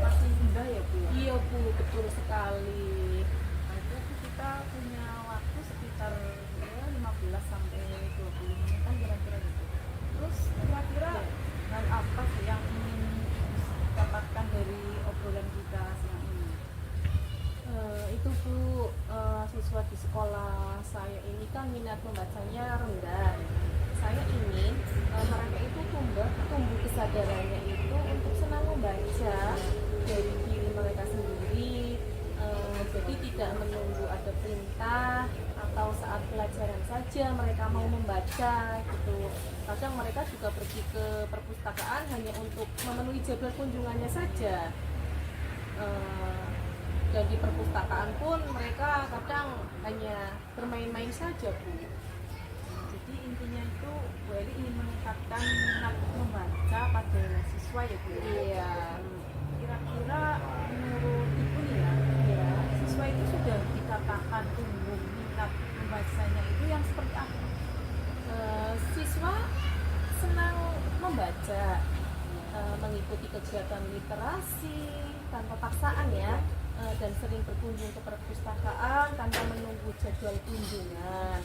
masih rendah ya Bu? Iya Bu, betul sekali. Nah, itu kita punya waktu sekitar 15 sampai 20 menitan kira-kira gitu. Terus kira-kira hal apa sih yang ingin dapatkan dari obrolan kita siang ini? Itu Bu, siswa di sekolah saya ini kan minat membacanya rendah. Saya ingin mereka itu tumbuh kesadarannya itu untuk senang membaca dari diri mereka sendiri. Jadi tidak menunggu ada perintah atau saat pelajaran saja mereka mau membaca gitu. Kadang mereka juga pergi ke perpustakaan hanya untuk memenuhi jadwal kunjungannya saja. Dan di perpustakaan pun mereka kadang hanya bermain-main saja Bu. Jadi intinya itu Bu Eli ingin meningkatkan minat membaca pada siswa ya Bu? Iya. Kira-kira menurut Ibu nih ya, siswa itu sudah dikatakan tumbuh minat membaca, mengikuti kegiatan literasi tanpa paksaan ya, dan sering berkunjung ke perpustakaan tanpa menunggu jadwal kunjungan,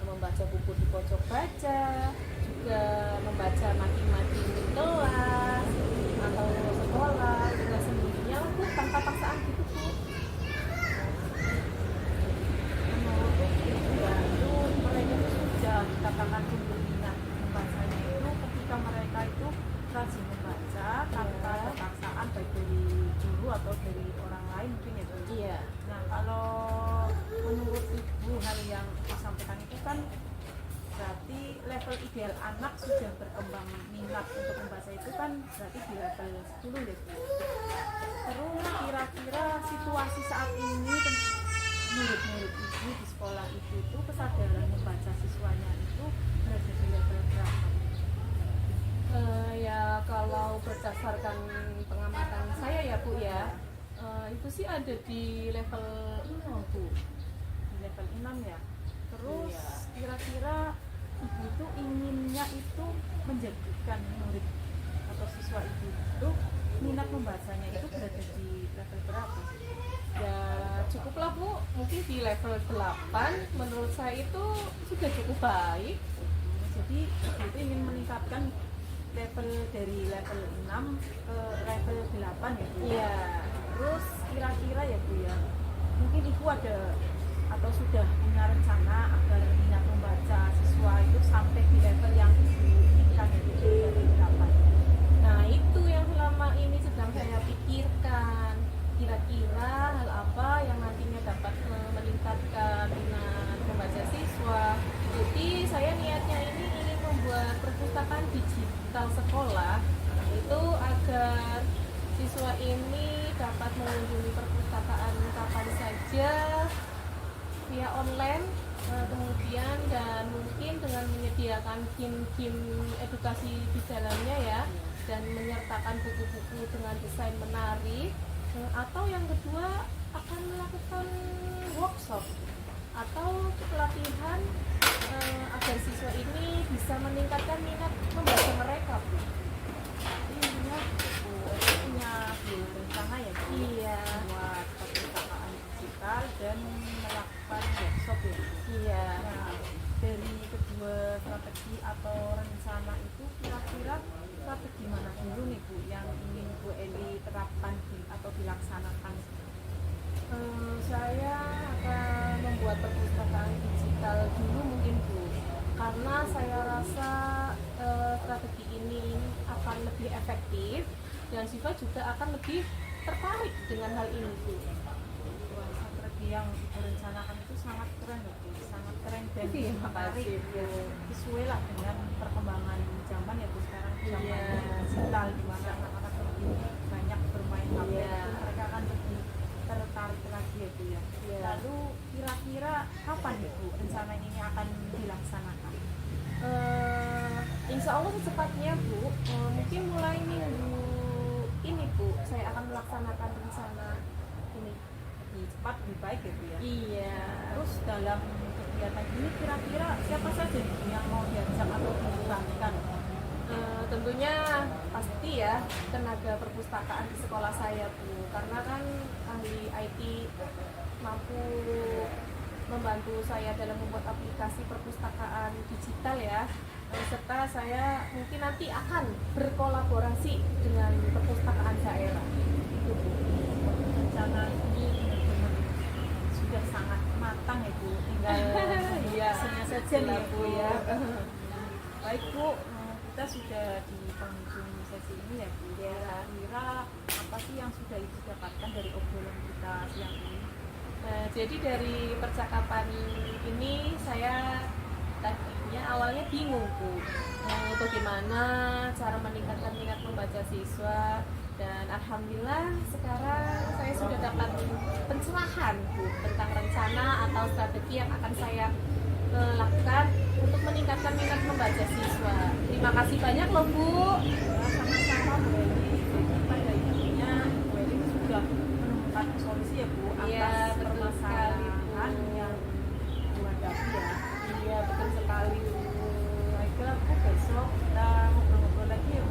membaca buku di pojok baca, juga membaca makin-makin di kelas atau sekolah juga sendirinya Bu, tanpa paksaan gitu Bu. Menurut mereka itu sudah dikatakan tumbuh minat membacanya itu ketika mereka itu rajin membaca tanpa ada paksaan baik dari guru atau dari orang lain mungkin ya Bu. Iya. Nah kalau menurut Ibu hal yang disampaikan itu kan berarti level ideal anak sudah berkembang minat untuk membaca itu kan berarti di level 10 ya Bu. Terus kira-kira situasi saat ini menurut Ibu di sekolah itu kesadaran membaca siswanya itu berada di level berapa? Ya kalau berdasarkan pengamatan saya ya Bu ya, itu sih ada di level 6 Bu. Di level 6 ya. Terus Iya. kira-kira Ibu itu inginnya itu menjadikan murid atau siswa Ibu itu minat membacanya itu berada di level berapa? Ya cukuplah Bu, mungkin di level 8 menurut saya itu sudah cukup baik. Jadi Ibu itu ingin meningkatkan level dari level 6 ke level 8 ya Bu? Iya. Terus kira-kira ya Bu ya, mungkin Ibu ada atau sudah punya rencana agar minat membaca siswa itu sampai di level yang Ibu inginkan yaitu di level 8? Nah itu yang selama ini sedang saya pikirkan. Kira-kira hal apa yang nantinya dapat meningkatkan minat membaca siswa. Jadi saya niatnya ini ingin membuat perpustakaan digital sekolah itu agar siswa ini dapat mengunjungi perpustakaan kapan saja via online, kemudian dan mungkin dengan menyediakan game-game edukasi di dalamnya ya, dan menyertakan buku-buku dengan desain menarik, atau yang kedua akan melakukan workshop atau pelatihan agar siswa ini bisa meningkatkan minat membaca mereka Bu. Jadi intinya Bu itu punya rencana ya Bu? Iya. Buat perpustakaan digital dan melakukan workshop ya Bu? Iya. Nah, dari kedua strategi atau rencana itu kira-kira strategi mana dulu nih Bu yang ingin Bu Eli terapkan atau dilaksanakan? Saya akan membuat perpustakaan digital dulu mungkin Bu, karena saya rasa strategi ini akan lebih efektif dan siswa juga akan lebih tertarik dengan hal ini Bu. Wah, strategi yang Ibu rencanakan itu sangat keren ya Bu, sangat keren dan Terima menarik kasih, Bu. ya, sesuai lah dengan perkembangan zaman ya Bu sekarang zaman Iya. digital di mana anak-anak lebih banyak bermain HP Iya. itu mereka akan lebih tertarik lagi ya Bu ya. Iya. Lalu kira-kira kapan ya Bu rencana ini akan dilaksanakan? Insya Allah secepatnya Bu, mungkin mulai minggu ini Bu, saya akan melaksanakan rencana ini. Lebih cepat lebih baik ya Bu ya. Iya. Terus dalam kegiatan ini kira-kira siapa saja nih Bu yang mau diajak atau dilibatkan? Tentunya pasti ya tenaga perpustakaan di sekolah saya Bu, karena kan ahli IT mampu membantu saya dalam membuat aplikasi perpustakaan digital ya, serta saya mungkin nanti akan berkolaborasi dengan perpustakaan daerah itu Bu. Rencana ini benar-benar sudah sangat matang ya Bu, tinggal Iya, hasilnya saja nih ya Bu ya. Baik Bu, kita sudah di penghujung sesi ini ya Bu. Kira-kira apa sih yang sudah Ibu dapatkan dari obrolan kita siang ini? Nah, jadi dari percakapan ini saya tadinya awalnya bingung Bu, bagaimana cara meningkatkan minat membaca siswa, dan alhamdulillah sekarang saya sudah dapat pencerahan Bu tentang rencana atau strategi yang akan saya lakukan untuk meningkatkan minat membaca siswa. Terima kasih banyak loh Bu. Ya, sama-sama Bu Eli. Jadi pada intinya Bu Eli sudah menemukan solusi ya Bu Iya, atas betul permasalahan sekali, Bu. yang Bu hadapi ya. Iya betul sekali Bu. Baiklah Bu, besok kita ngobrol-ngobrol lagi ya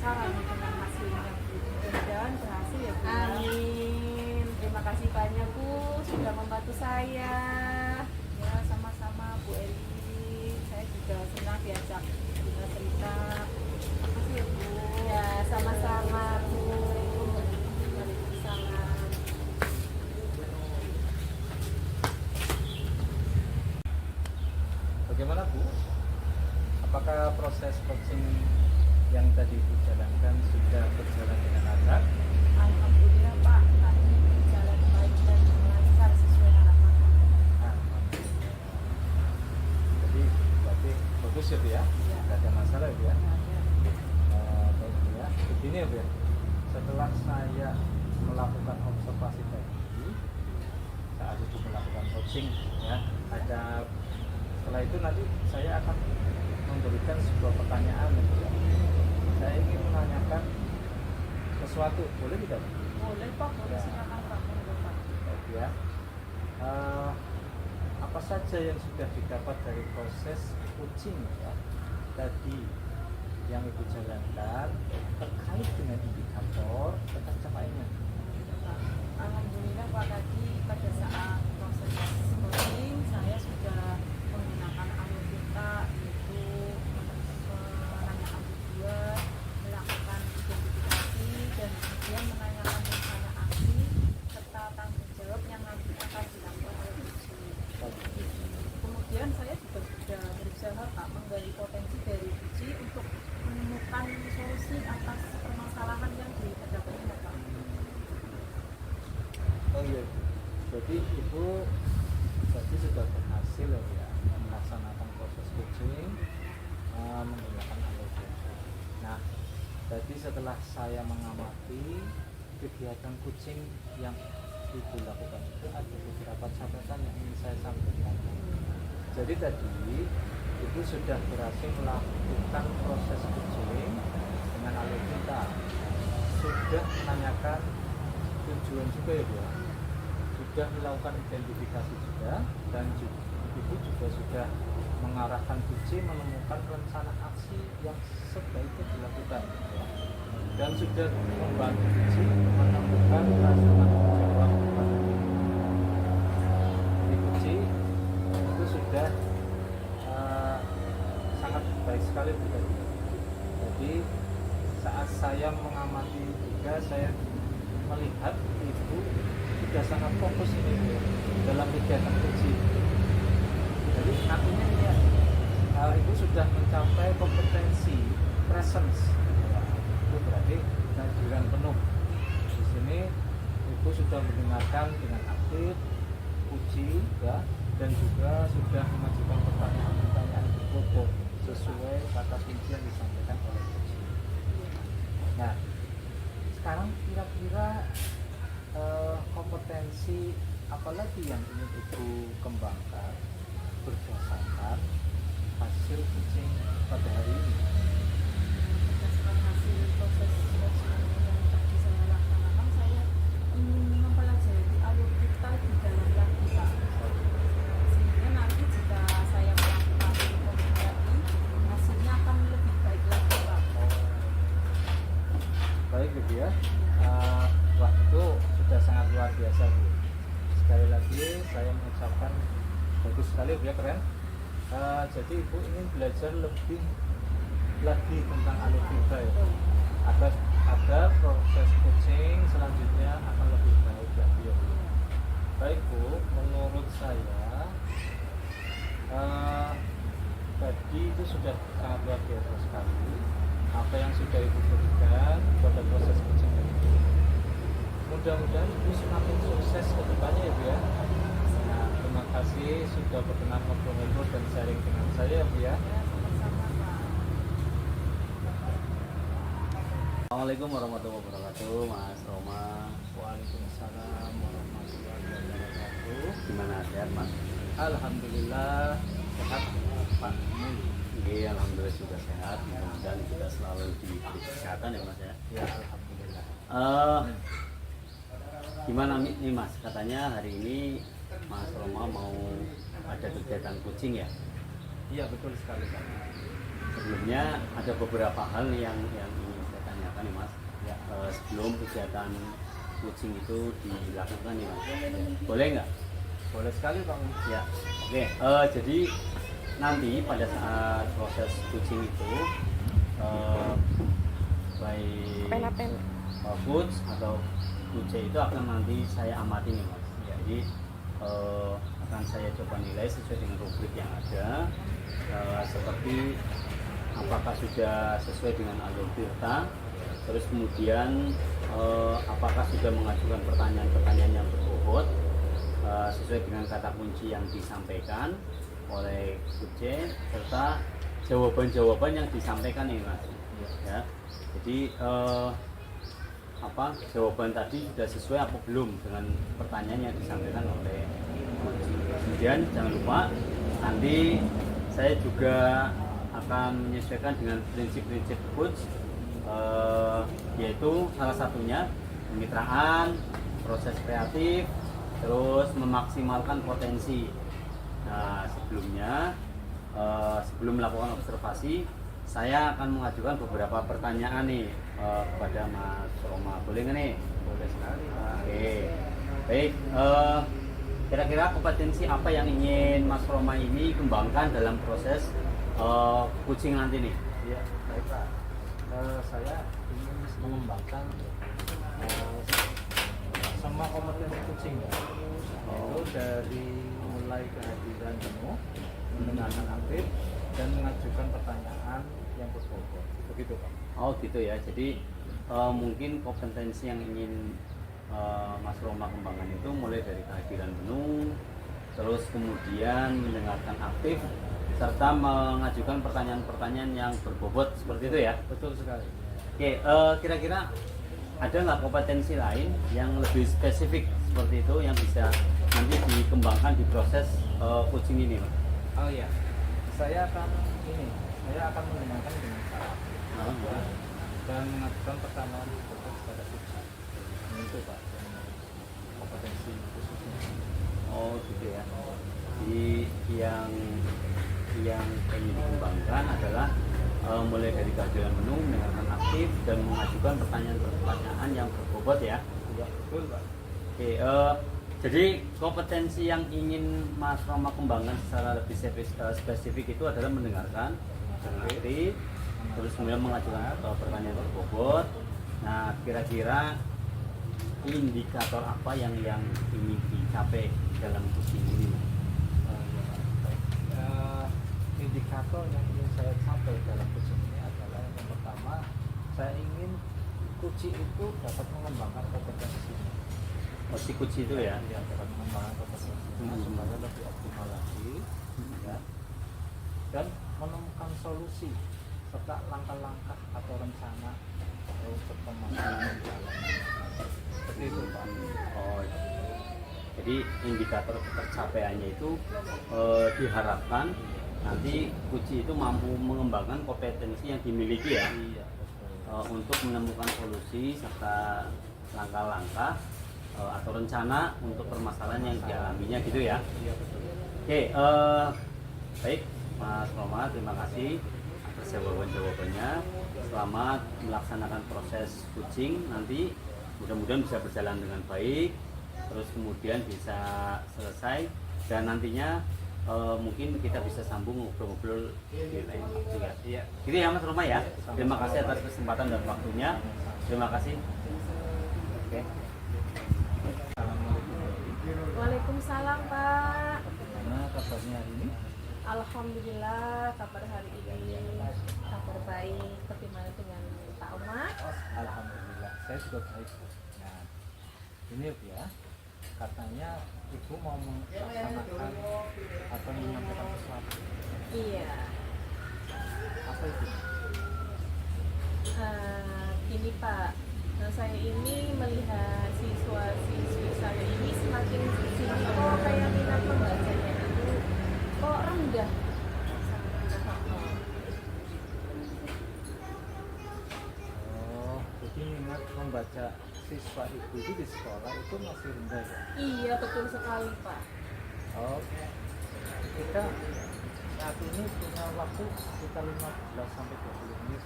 penasaran dengan hasilnya Bu. Mudah-mudahan berhasil ya Bu. Amin. Terima kasih banyak Bu sudah membantu saya. Ya sama-sama Bu Eli. Saya juga senang diajak cerita. Makasih ya Bu. Ya, sama-sama Bu. Waalaikumsalam. Bagaimana Bu? Apakah proses coaching yang tadi Ibu jalankan sudah berjalan dengan lancar? Alhamdulillah Pak, tadi berjalan baik dan lancar sesuai harapan. Alhamdulillah. Jadi berarti bagus ya Bu ya? Iya. Tidak ada masalah ya Bu ya? Ya. Baik Bu ya. Begini ya Bu ya. Setelah saya melakukan observasi tadi, saat itu melakukan coaching ya, setelah itu nanti saya akan memberikan sebuah pertanyaan ya Bu ya. Saya ingin menanyakan sesuatu, boleh tidak Bu? Boleh Pak, boleh Ya. silakan Pak. Boleh Pak. Baik ya. Apa saja yang sudah didapat dari proses coaching ya tadi yang Ibu jalankan terkait dengan indikator tercapainya? Alhamdulillah Pak, tadi pada saat proses coaching saya sudah menggunakan alutsista, yaitu menanyakan tujuan, melakukan identifikasi, dan kemudian menanyakan rencana aksi serta tanggung jawab yang nanti akan dilakukan oleh Uji. Kemudian saya juga sudah berusaha Pak menggali potensi dari Uji untuk menemukan solusi atas permasalahan yang dihadapinya Pak. Oh iya, jadi Ibu tadi sudah berhasil ya melaksanakan proses coaching menggunakan alutsista. Nah, tadi setelah saya mengamati kegiatan coaching yang Ibu lakukan itu ada beberapa catatan yang ingin saya sampaikan. Jadi tadi Ibu sudah berhasil melakukan proses coaching dengan alutsista, sudah menanyakan tujuan juga ya Bu, sudah melakukan identifikasi juga, dan Ibu juga sudah mengarahkan Uji menemukan rencana aksi yang sebaiknya dilakukan ya. Dan sudah membantu Uji menemukan rasa tanggung jawab kepada diri. Jadi Uji itu sudah sangat baik sekali Bu tadi. Jadi saat saya mengamati juga, saya melihat Ibu sudah sangat fokus ini Bu, dalam kegiatan Uji. Jadi artinya ini ya, Ibu sudah mencapai kompetensi presence. Itu berarti kehadiran penuh. Di sini Ibu sudah mendengarkan dengan aktif Uji ya, dan juga sudah mengajukan pertanyaan-pertanyaan berpokok sesuai kata kunci yang disampaikan oleh Uji. Nah, sekarang kira-kira kompetensi apalagi yang ingin Ibu kembangkan berdasarkan hasil coaching pada hari ini? Berdasarkan hasil proses coaching yang tadi saya laksanakan, saya ingin mempelajari alur kita di dalam lagi Pak. Sehingga nanti jika saya melakukan coaching lagi, hasilnya akan lebih baik lagi Pak. Baik Bu ya. Wah, itu sudah sangat luar biasa Bu. Sekali lagi saya mengucapkan bagus sekali Bu ya, keren. Jadi Ibu ingin belajar lebih lagi tentang alutsista ya, agar proses coaching selanjutnya akan lebih baik lagi ya Bu. Baik Bu, menurut saya tadi itu sudah sangat luar biasa sekali apa yang sudah Ibu berikan pada proses coaching itu. Mudah-mudahan Ibu semakin sukses ke depannya ya Bu ya. Nah, terima kasih sudah berkenan ngobrol-ngobrol dan sharing dengan saya ya Bu ya. Ya, sama-sama Pak. Assalamualaikum warahmatullahi wabarakatuh, Mas Roma. Waalaikumsalam warahmatullahi wabarakatuh. Gimana, sehat Mas? Alhamdulillah sehat Pak Mul. Iya, alhamdulillah juga sehat. Mudah-mudahan kita selalu diberi kesehatan ya Mas ya. Ya alhamdulillah. Gimana nih Mas? Katanya hari ini Mas Roma mau ada kegiatan coaching ya? Iya betul sekali Pak. Sebelumnya ada beberapa hal yang ingin saya nih Mas. Ya. Sebelum kegiatan coaching itu dilakukan nih Mas. Boleh nggak? Boleh sekali Pak. Ya. Oke. Jadi nanti pada saat proses coaching itu baik coach atau coach itu akan nanti saya amati nih Mas. Ya. Jadi akan saya coba nilai sesuai dengan rubrik yang ada, seperti apakah sudah sesuai dengan alur tirta, terus kemudian apakah sudah mengajukan pertanyaan-pertanyaan yang berbobot sesuai dengan kata kunci yang disampaikan oleh coach, serta jawaban-jawaban yang disampaikan ini Mas. Ya. Jadi jawaban tadi sudah sesuai apa belum dengan pertanyaan yang disampaikan oleh coach. Kemudian jangan lupa nanti saya juga akan menyesuaikan dengan prinsip-prinsip coach, yaitu salah satunya kemitraan, proses kreatif, terus memaksimalkan potensi. Nah sebelumnya sebelum melakukan observasi, saya akan mengajukan beberapa pertanyaan nih kepada Mas Roma. Boleh nggak nih? Boleh sekali Pak. Oke, baik. Kira-kira kompetensi apa yang ingin Mas Roma ini kembangkan dalam proses coaching nanti nih? Iya, baik Pak. Saya ingin mengembangkan semua kompetensi coaching ya. Itu dari mulai kehadiran penuh, mendengarkan aktif, dan mengajukan pertanyaan yang berbobot. Begitu Pak. Oh gitu ya. Jadi mungkin kompetensi yang ingin Mas Roma kembangkan itu mulai dari kehadiran penuh, terus kemudian mendengarkan aktif, serta mengajukan pertanyaan-pertanyaan yang berbobot seperti itu ya. Betul sekali. Oke, kira-kira ada nggak kompetensi lain yang lebih spesifik seperti itu yang bisa nanti dikembangkan di proses coaching ini, Mas? Oh iya, saya akan mendengarkan dengan cara aktif dan mengajukan pertanyaan berbobot kepada coach. Itu Pak, kompetensi khususnya. Oh gitu ya. Jadi yang ingin dikembangkan adalah mulai dari kehadiran menu, mendengarkan aktif, dan mengajukan pertanyaan-pertanyaan yang berbobot ya. Iya, betul Pak. Oke, jadi kompetensi yang ingin Mas Roma kembangkan secara lebih spesifik itu adalah mendengarkan aktif, terus kemudian mengajukan pertanyaan berbobot. Nah, kira-kira indikator apa yang ingin dicapai dalam coaching ini? Indikator yang ingin saya capai dalam coaching ini adalah yang pertama, saya ingin coaching itu dapat mengembangkan kompetensi. Oh, si coach itu ya? Ya, dapat mengembangkan kompetensinya supaya lebih optimal lagi, ya. Dan menemukan solusi serta langkah-langkah atau rencana untuk pemasangan jalan. Seperti itu Pak. Oh, jadi indikator tercapaiannya itu diharapkan nanti coach itu mampu mengembangkan kompetensi yang dimiliki ya. Iya, betul. Untuk menemukan solusi serta langkah-langkah atau rencana untuk permasalahan yang dialaminya gitu ya. Iya, betul. Oke, baik Mas Roma, terima kasih atas jawaban-jawabannya. Selamat melaksanakan proses coaching nanti, mudah-mudahan bisa berjalan dengan baik, terus kemudian bisa selesai, dan nantinya mungkin kita bisa sambung ngobrol-ngobrol di lain waktu ya. Iya. Gitu ya Mas Roma ya. Terima kasih atas kesempatan dan waktunya. Terima kasih. Oke. Waalaikumsalam Pak. Bagaimana kabarnya hari ini? Alhamdulillah kabar hari ini kabar baik. Bagaimana dengan Pak Oma? Alhamdulillah, saya juga baik. Nah, ini ya, katanya Ibu mau melaksanakan atau menyampaikan sesuatu. Iya. Apa itu? Ini Pak, saya ini melihat siswa-siswi saya ini semakin sini kok kayak minat membacanya itu kok rendah. Oh, jadi minat membaca siswa Ibu itu di sekolah itu masih rendah ya? Iya betul sekali Pak. Oh, kita saat ini punya waktu sekitar 15 sampai 20 menit.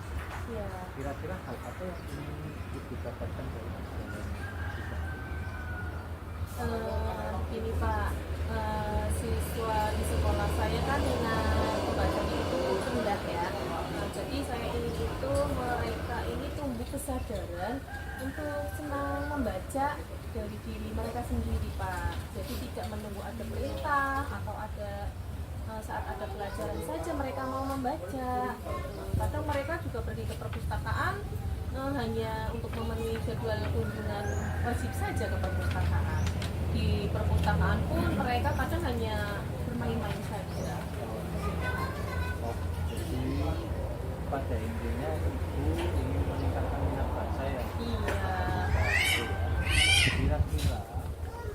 Ya. Kira-kira hal apa yang ingin Ibu dapatkan dari pelajaran siswa? Ini Pak, siswa di sekolah saya kan minat pembacaan itu rendah ya. Jadi saya ingin itu mereka ini tumbuh kesadaran untuk senang membaca dari diri mereka sendiri Pak. Jadi tidak menunggu ada perintah atau ada saat ada pelajaran saja mereka mau membaca. Kadang mereka juga pergi ke perpustakaan hanya untuk memenuhi jadwal kunjungan wajib saja ke perpustakaan. Di perpustakaan pun mereka kadang hanya bermain-main saja. Oh, jadi pada intinya Ibu ingin meningkatkan minat baca ya? Iya. Kira-kira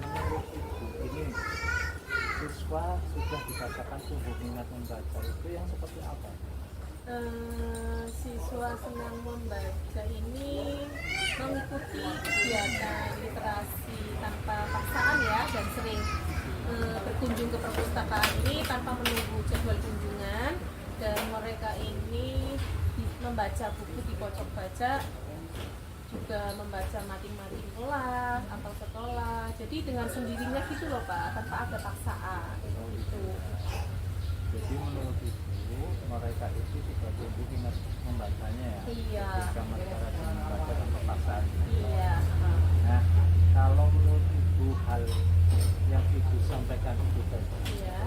menurut Ibu ini siswa sudah dikatakan tumbuh minat membaca itu yang seperti apa? Siswa senang membaca ini mengikuti kegiatan literasi tanpa paksaan ya, dan sering berkunjung ke perpustakaan ini tanpa menunggu jadwal kunjungan, dan mereka ini membaca buku di pojok baca, juga membaca mading-mading kelas atau sekolah, jadi dengan sendirinya gitu loh Pak, tanpa ada paksaan gitu. Jadi menurut Ibu mereka itu sudah tumbuh minat membacanya ya? Iya. Ketika mereka rajin membaca tanpa paksaan. Iya. Nah, kalau menurut Ibu hal yang Ibu sampaikan itu tadi, Iya.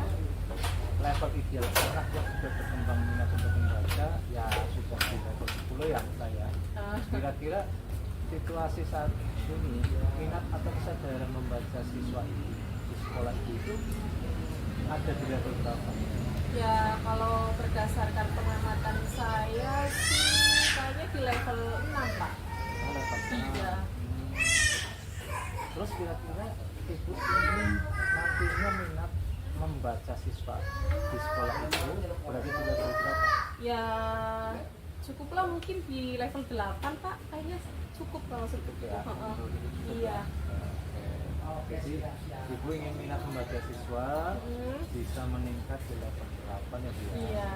level ideal anak yang sudah berkembang minat untuk membaca ya sudah di level 10 ya saya. Kira-kira situasi saat ini minat atau kesadaran membaca siswa ini di sekolah itu ada di level berapa? Ya kalau berdasarkan pengamatan saya sih kayaknya di level 6 Pak. Oh, level Iya. Terus kira-kira Ibu ingin nantinya minat membaca siswa di sekolah itu berarti di level berapa? Ya cukuplah mungkin di level 8 Pak, kayaknya cukup kalau segitu. Ya, Iya. Jadi Ibu ingin minat membaca siswa Mm. bisa meningkat di level 8 ya Bu ya? Iya.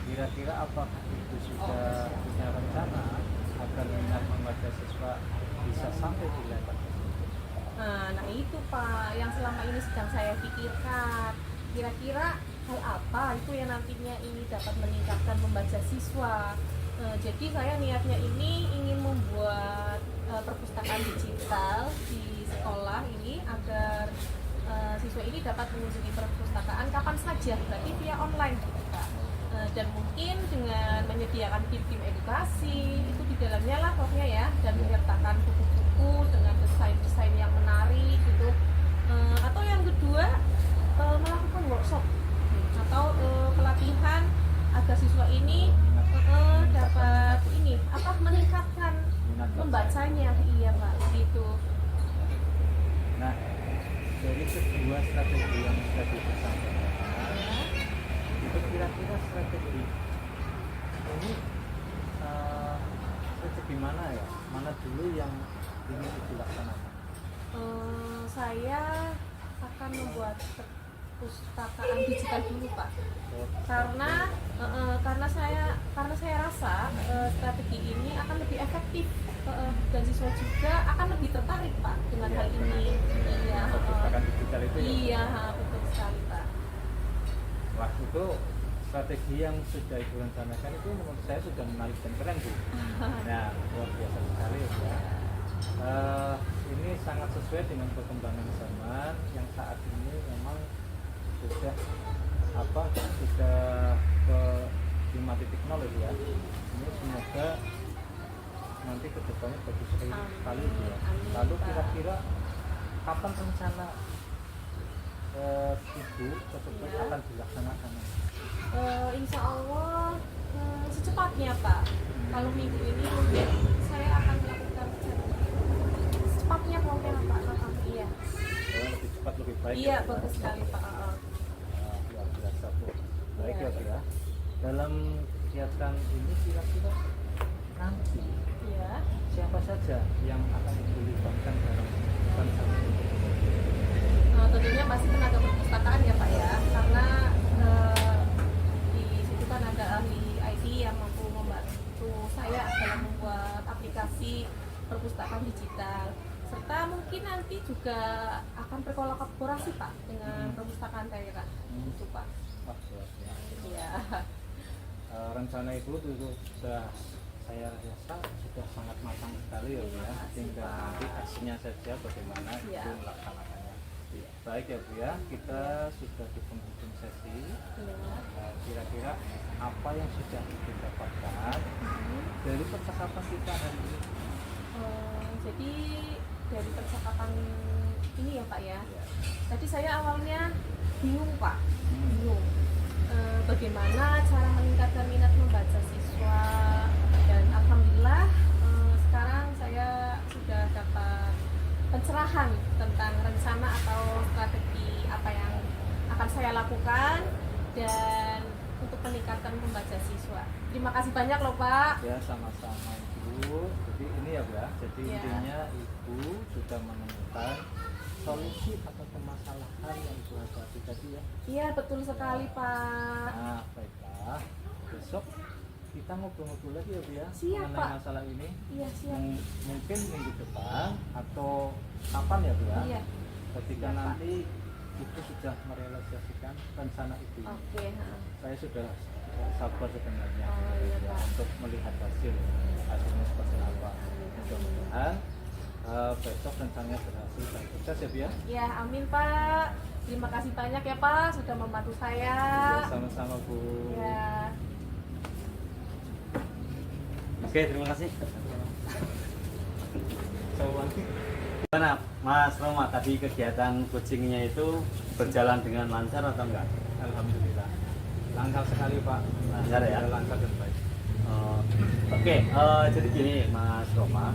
Kira-kira apakah Ibu sudah punya rencana agar minat membaca siswa bisa sampai di level tersebut? Nah itu Pak yang selama ini sedang saya pikirkan. Kira-kira hal apa itu yang nantinya ini dapat meningkatkan membaca siswa. Jadi saya niatnya ini ingin membuat perpustakaan digital di sekolah ini agar siswa ini dapat mengunjungi perpustakaan kapan saja, berarti via online gitu Kak. Dan mungkin dengan menyediakan tim-tim edukasi itu di dalamnya lah pokoknya ya, dan menyertakan buku-buku dengan desain-desain yang menarik gitu. Atau yang kedua melakukan workshop atau pelatihan agar siswa ini dapat ini apa meningkatkan Minat baca. membacanya. Iya Pak, gitu. Nah, dari kedua strategi yang sudah Ibu sampaikan, itu kira-kira strategi ini strategi mana ya? Mana dulu yang ingin dilaksanakan? Saya akan membuat perpustakaan digital dulu Pak, karena saya rasa strategi ini akan lebih efektif dan siswa juga akan lebih tertarik Pak dengan hal ini. Iya. Perpustakaan digital itu ya? Iya, betul sekali Pak. Wah, itu strategi yang sudah Ibu rencanakan itu menurut saya sudah menarik dan keren Bu. Nah, luar biasa sekali ya. Ini sangat sesuai dengan perkembangan zaman yang saat ini memang sudah ke 5.0 ya. Ini semoga nanti kedepannya bagus sekali ya. Amin, Lalu Pak. kira-kira kapan rencana Ibu tersebut Ya. akan dilaksanakan? Insya Allah secepatnya Pak. Kalau minggu ini mungkin saya akan melakukan secepatnya mungkin Pak. Iya. Lebih cepat lebih baik. Iya, ya, Bu, ya? bagus sekali Pak. Luar biasa Bu. Baik Iya. ya Bu ya. Dalam kegiatan ini kira-kira nanti Iya. siapa saja yang akan Ibu libatkan dalam rencana ini? Tentunya pasti tenaga perpustakaan ya Pak ya, karena yang mampu membantu saya dalam membuat aplikasi perpustakaan digital, serta mungkin nanti juga akan berkolaborasi Pak dengan perpustakaan daerah itu Pak. Wah, luar biasa. Iya. Rencana itu sudah saya rasa sudah sangat matang sekali ya Bu ya. Terima kasih, Tinggal Pak. nanti aksinya saja bagaimana Iya. itu melaksanakannya. Baik ya Bu ya, kita sudah di penghujung sesi. Iya. Kira-kira apa yang sudah kita dapatkan Mhm. dari percakapan kita hari ini? Jadi dari percakapan ini ya Pak ya. Ya. Tadi saya awalnya bingung Pak, Hmm. bingung bagaimana cara meningkatkan minat membaca siswa, dan alhamdulillah sekarang saya sudah dapat pencerahan tentang rencana atau strategi apa yang akan saya lakukan dan untuk meningkatkan membaca siswa. Terima kasih banyak loh Pak. Ya, sama-sama Ibu. Jadi ini ya Bu ya. Jadi Ya. intinya Ibu sudah menemukan solusi atau permasalahan yang Ibu hadapi tadi ya. Iya betul sekali Pak. Nah, baiklah. Besok kita ngobrol-ngobrol lagi ya Bu ya. Siap, mengenai Pak. masalah ini. Iya siap. Mungkin minggu depan atau kapan ya Bu ya. Iya. Ketika Iya, Pak. nanti Ibu sudah merealisasikan rencana itu. Oke. Saya sudah sabar sebenarnya Oh, iya, ya, Pak. untuk melihat hasilnya seperti apa. Mudah-mudahan besok rencananya berhasil dan sukses ya Bu ya. Ya amin Pak. Terima kasih banyak ya Pak sudah membantu saya. Ya, sama-sama Bu. Ya. Oke, terima kasih. Sawanti. Gimana Mas Roma, tadi kegiatan coachingnya itu berjalan dengan lancar atau enggak? Alhamdulillah. Lancar sekali Pak. Lancar ya? Lancar dan baik. Oke, jadi gini Mas Roma,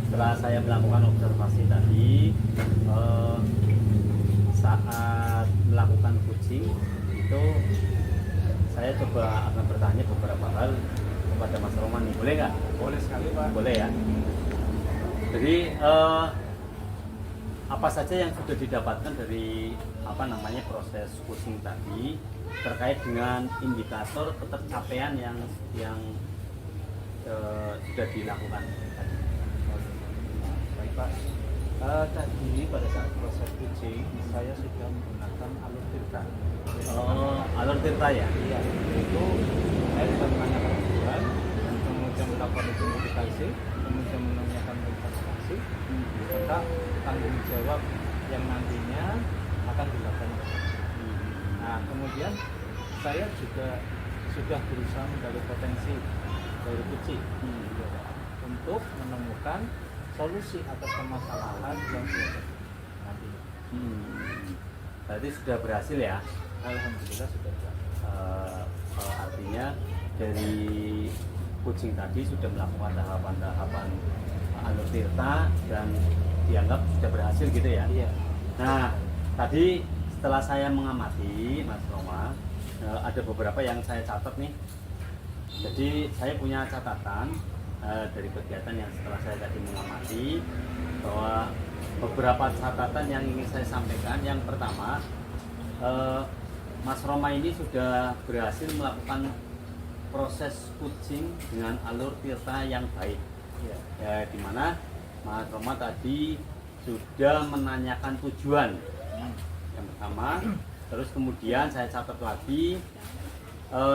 setelah saya melakukan observasi tadi, saat melakukan coaching itu saya coba akan bertanya beberapa hal kepada Mas Roma nih, boleh nggak? Boleh sekali Pak. Boleh ya. Jadi apa saja yang sudah didapatkan dari proses coaching tadi terkait dengan indikator ketercapaian yang sudah dilakukan tadi. Baik Pak. Tadi pada saat proses coaching saya sudah menggunakan alur tirta. Alur tirta ya? Iya, itu saya sudah menanyakan tujuan, kemudian melakukan identifikasi, kemudian menanyakan investasi, serta tanggung jawab yang nantinya akan dilakukan. Nah, kemudian saya juga sudah berusaha menggali potensi dari coaching untuk menemukan solusi atas permasalahan yang ada nantinya. Berarti sudah berhasil ya? Alhamdulillah sudah berhasil. Artinya dari coaching tadi sudah melakukan tahapan-tahapan alur tirta dan dianggap sudah berhasil gitu ya? Iya. Nah, tadi setelah saya mengamati Mas Roma, ada beberapa yang saya catat nih. Jadi saya punya catatan dari kegiatan yang setelah saya tadi mengamati, bahwa beberapa catatan yang ingin saya sampaikan. Yang pertama, Mas Roma ini sudah berhasil melakukan proses coaching dengan alur tirta yang baik. Ya, dimana Mas Roma tadi sudah menanyakan tujuan yang pertama, terus kemudian saya catat lagi.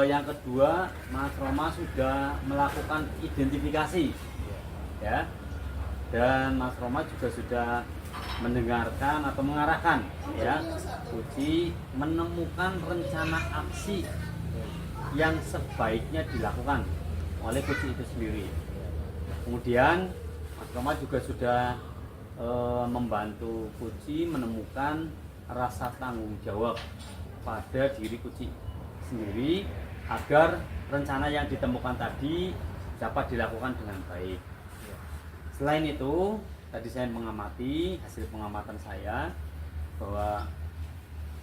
Yang kedua, Mas Roma sudah melakukan identifikasi, ya, dan Mas Roma juga sudah mendengarkan atau mengarahkan, ya, Uci menemukan rencana aksi yang sebaiknya dilakukan oleh Uci itu sendiri. Kemudian Mas Roma juga sudah membantu Uci menemukan rasa tanggung jawab pada diri Uci sendiri agar rencana yang ditemukan tadi dapat dilakukan dengan baik. Selain itu, tadi saya mengamati hasil pengamatan saya bahwa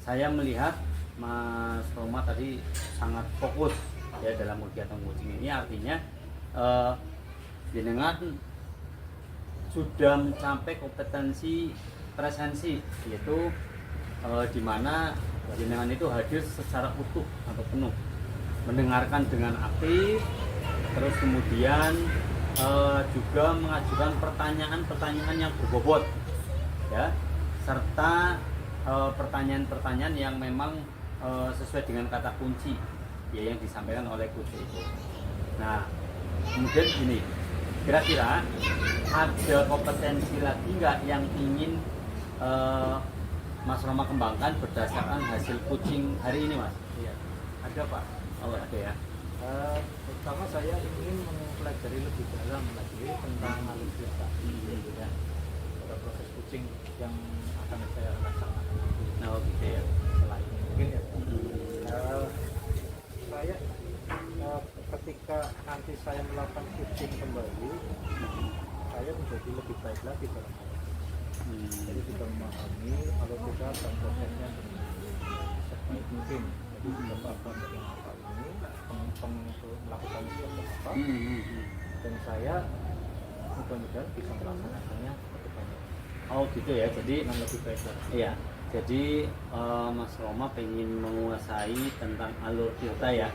saya melihat Mas Roma tadi sangat fokus ya dalam kegiatan coaching ini. Artinya jenengan sudah mencapai kompetensi presensi, yaitu di mana jenengan itu hadir secara utuh atau penuh, mendengarkan dengan aktif, terus kemudian juga mengajukan pertanyaan-pertanyaan yang berbobot, ya, serta pertanyaan-pertanyaan yang memang sesuai dengan kata kunci ya yang disampaikan oleh coach itu. Nah, kemudian gini, kira-kira ada kompetensi lagi nggak yang ingin Mas Roma kembangkan berdasarkan hasil coaching hari ini, Mas? Iya, ada Pak. Oh, ada ya. Pertama saya ingin mempelajari lebih dalam lagi tentang alutsista, ya, pada proses coaching yang akan saya laksanakan nanti. Nah, gitu ya. Selain mungkin ya, saya ketika nanti saya melakukan coaching kembali, saya menjadi lebih baik lagi dalam hal ini. Jadi sudah memahami alutsista dan prosesnya dengan sebaik mungkin. Jadi sudah paham dengan apa ini, melakukan seperti apa, dan saya mudah-mudahan bisa melaksanakannya ke depannya. Oh, gitu ya. Jadi Dengan lebih baik lagi. iya. Jadi Mas Roma pengen menguasai tentang alur tirta ya,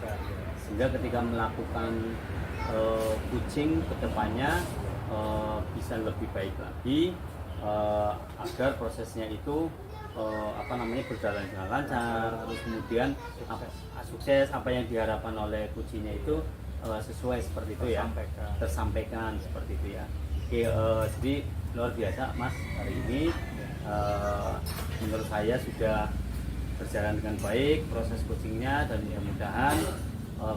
sehingga ketika melakukan coaching ke depannya bisa lebih baik lagi, agar prosesnya itu berjalan dengan lancar, terus kemudian sukses apa yang diharapkan oleh coachingnya itu sesuai seperti itu ya, tersampaikan seperti itu ya. Oke, jadi luar biasa Mas hari ini. Menurut saya sudah berjalan dengan baik proses coachingnya, dan mudah-mudahan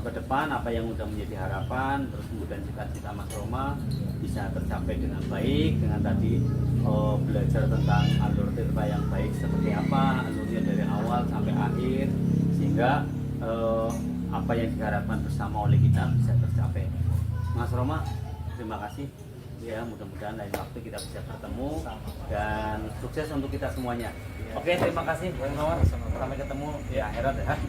ke depan apa yang sudah menjadi harapan, terus kemudian cita-cita Mas Roma bisa tercapai dengan baik, dengan tadi belajar tentang alur tirta yang baik seperti apa, alurnya dari awal sampai akhir, sehingga apa yang diharapkan bersama oleh kita bisa tercapai. Mas Roma, terima kasih. Ya, mudah-mudahan lain waktu kita bisa bertemu dan sukses untuk kita semuanya. Oke, terima kasih. Sampai ketemu di akhirat ya.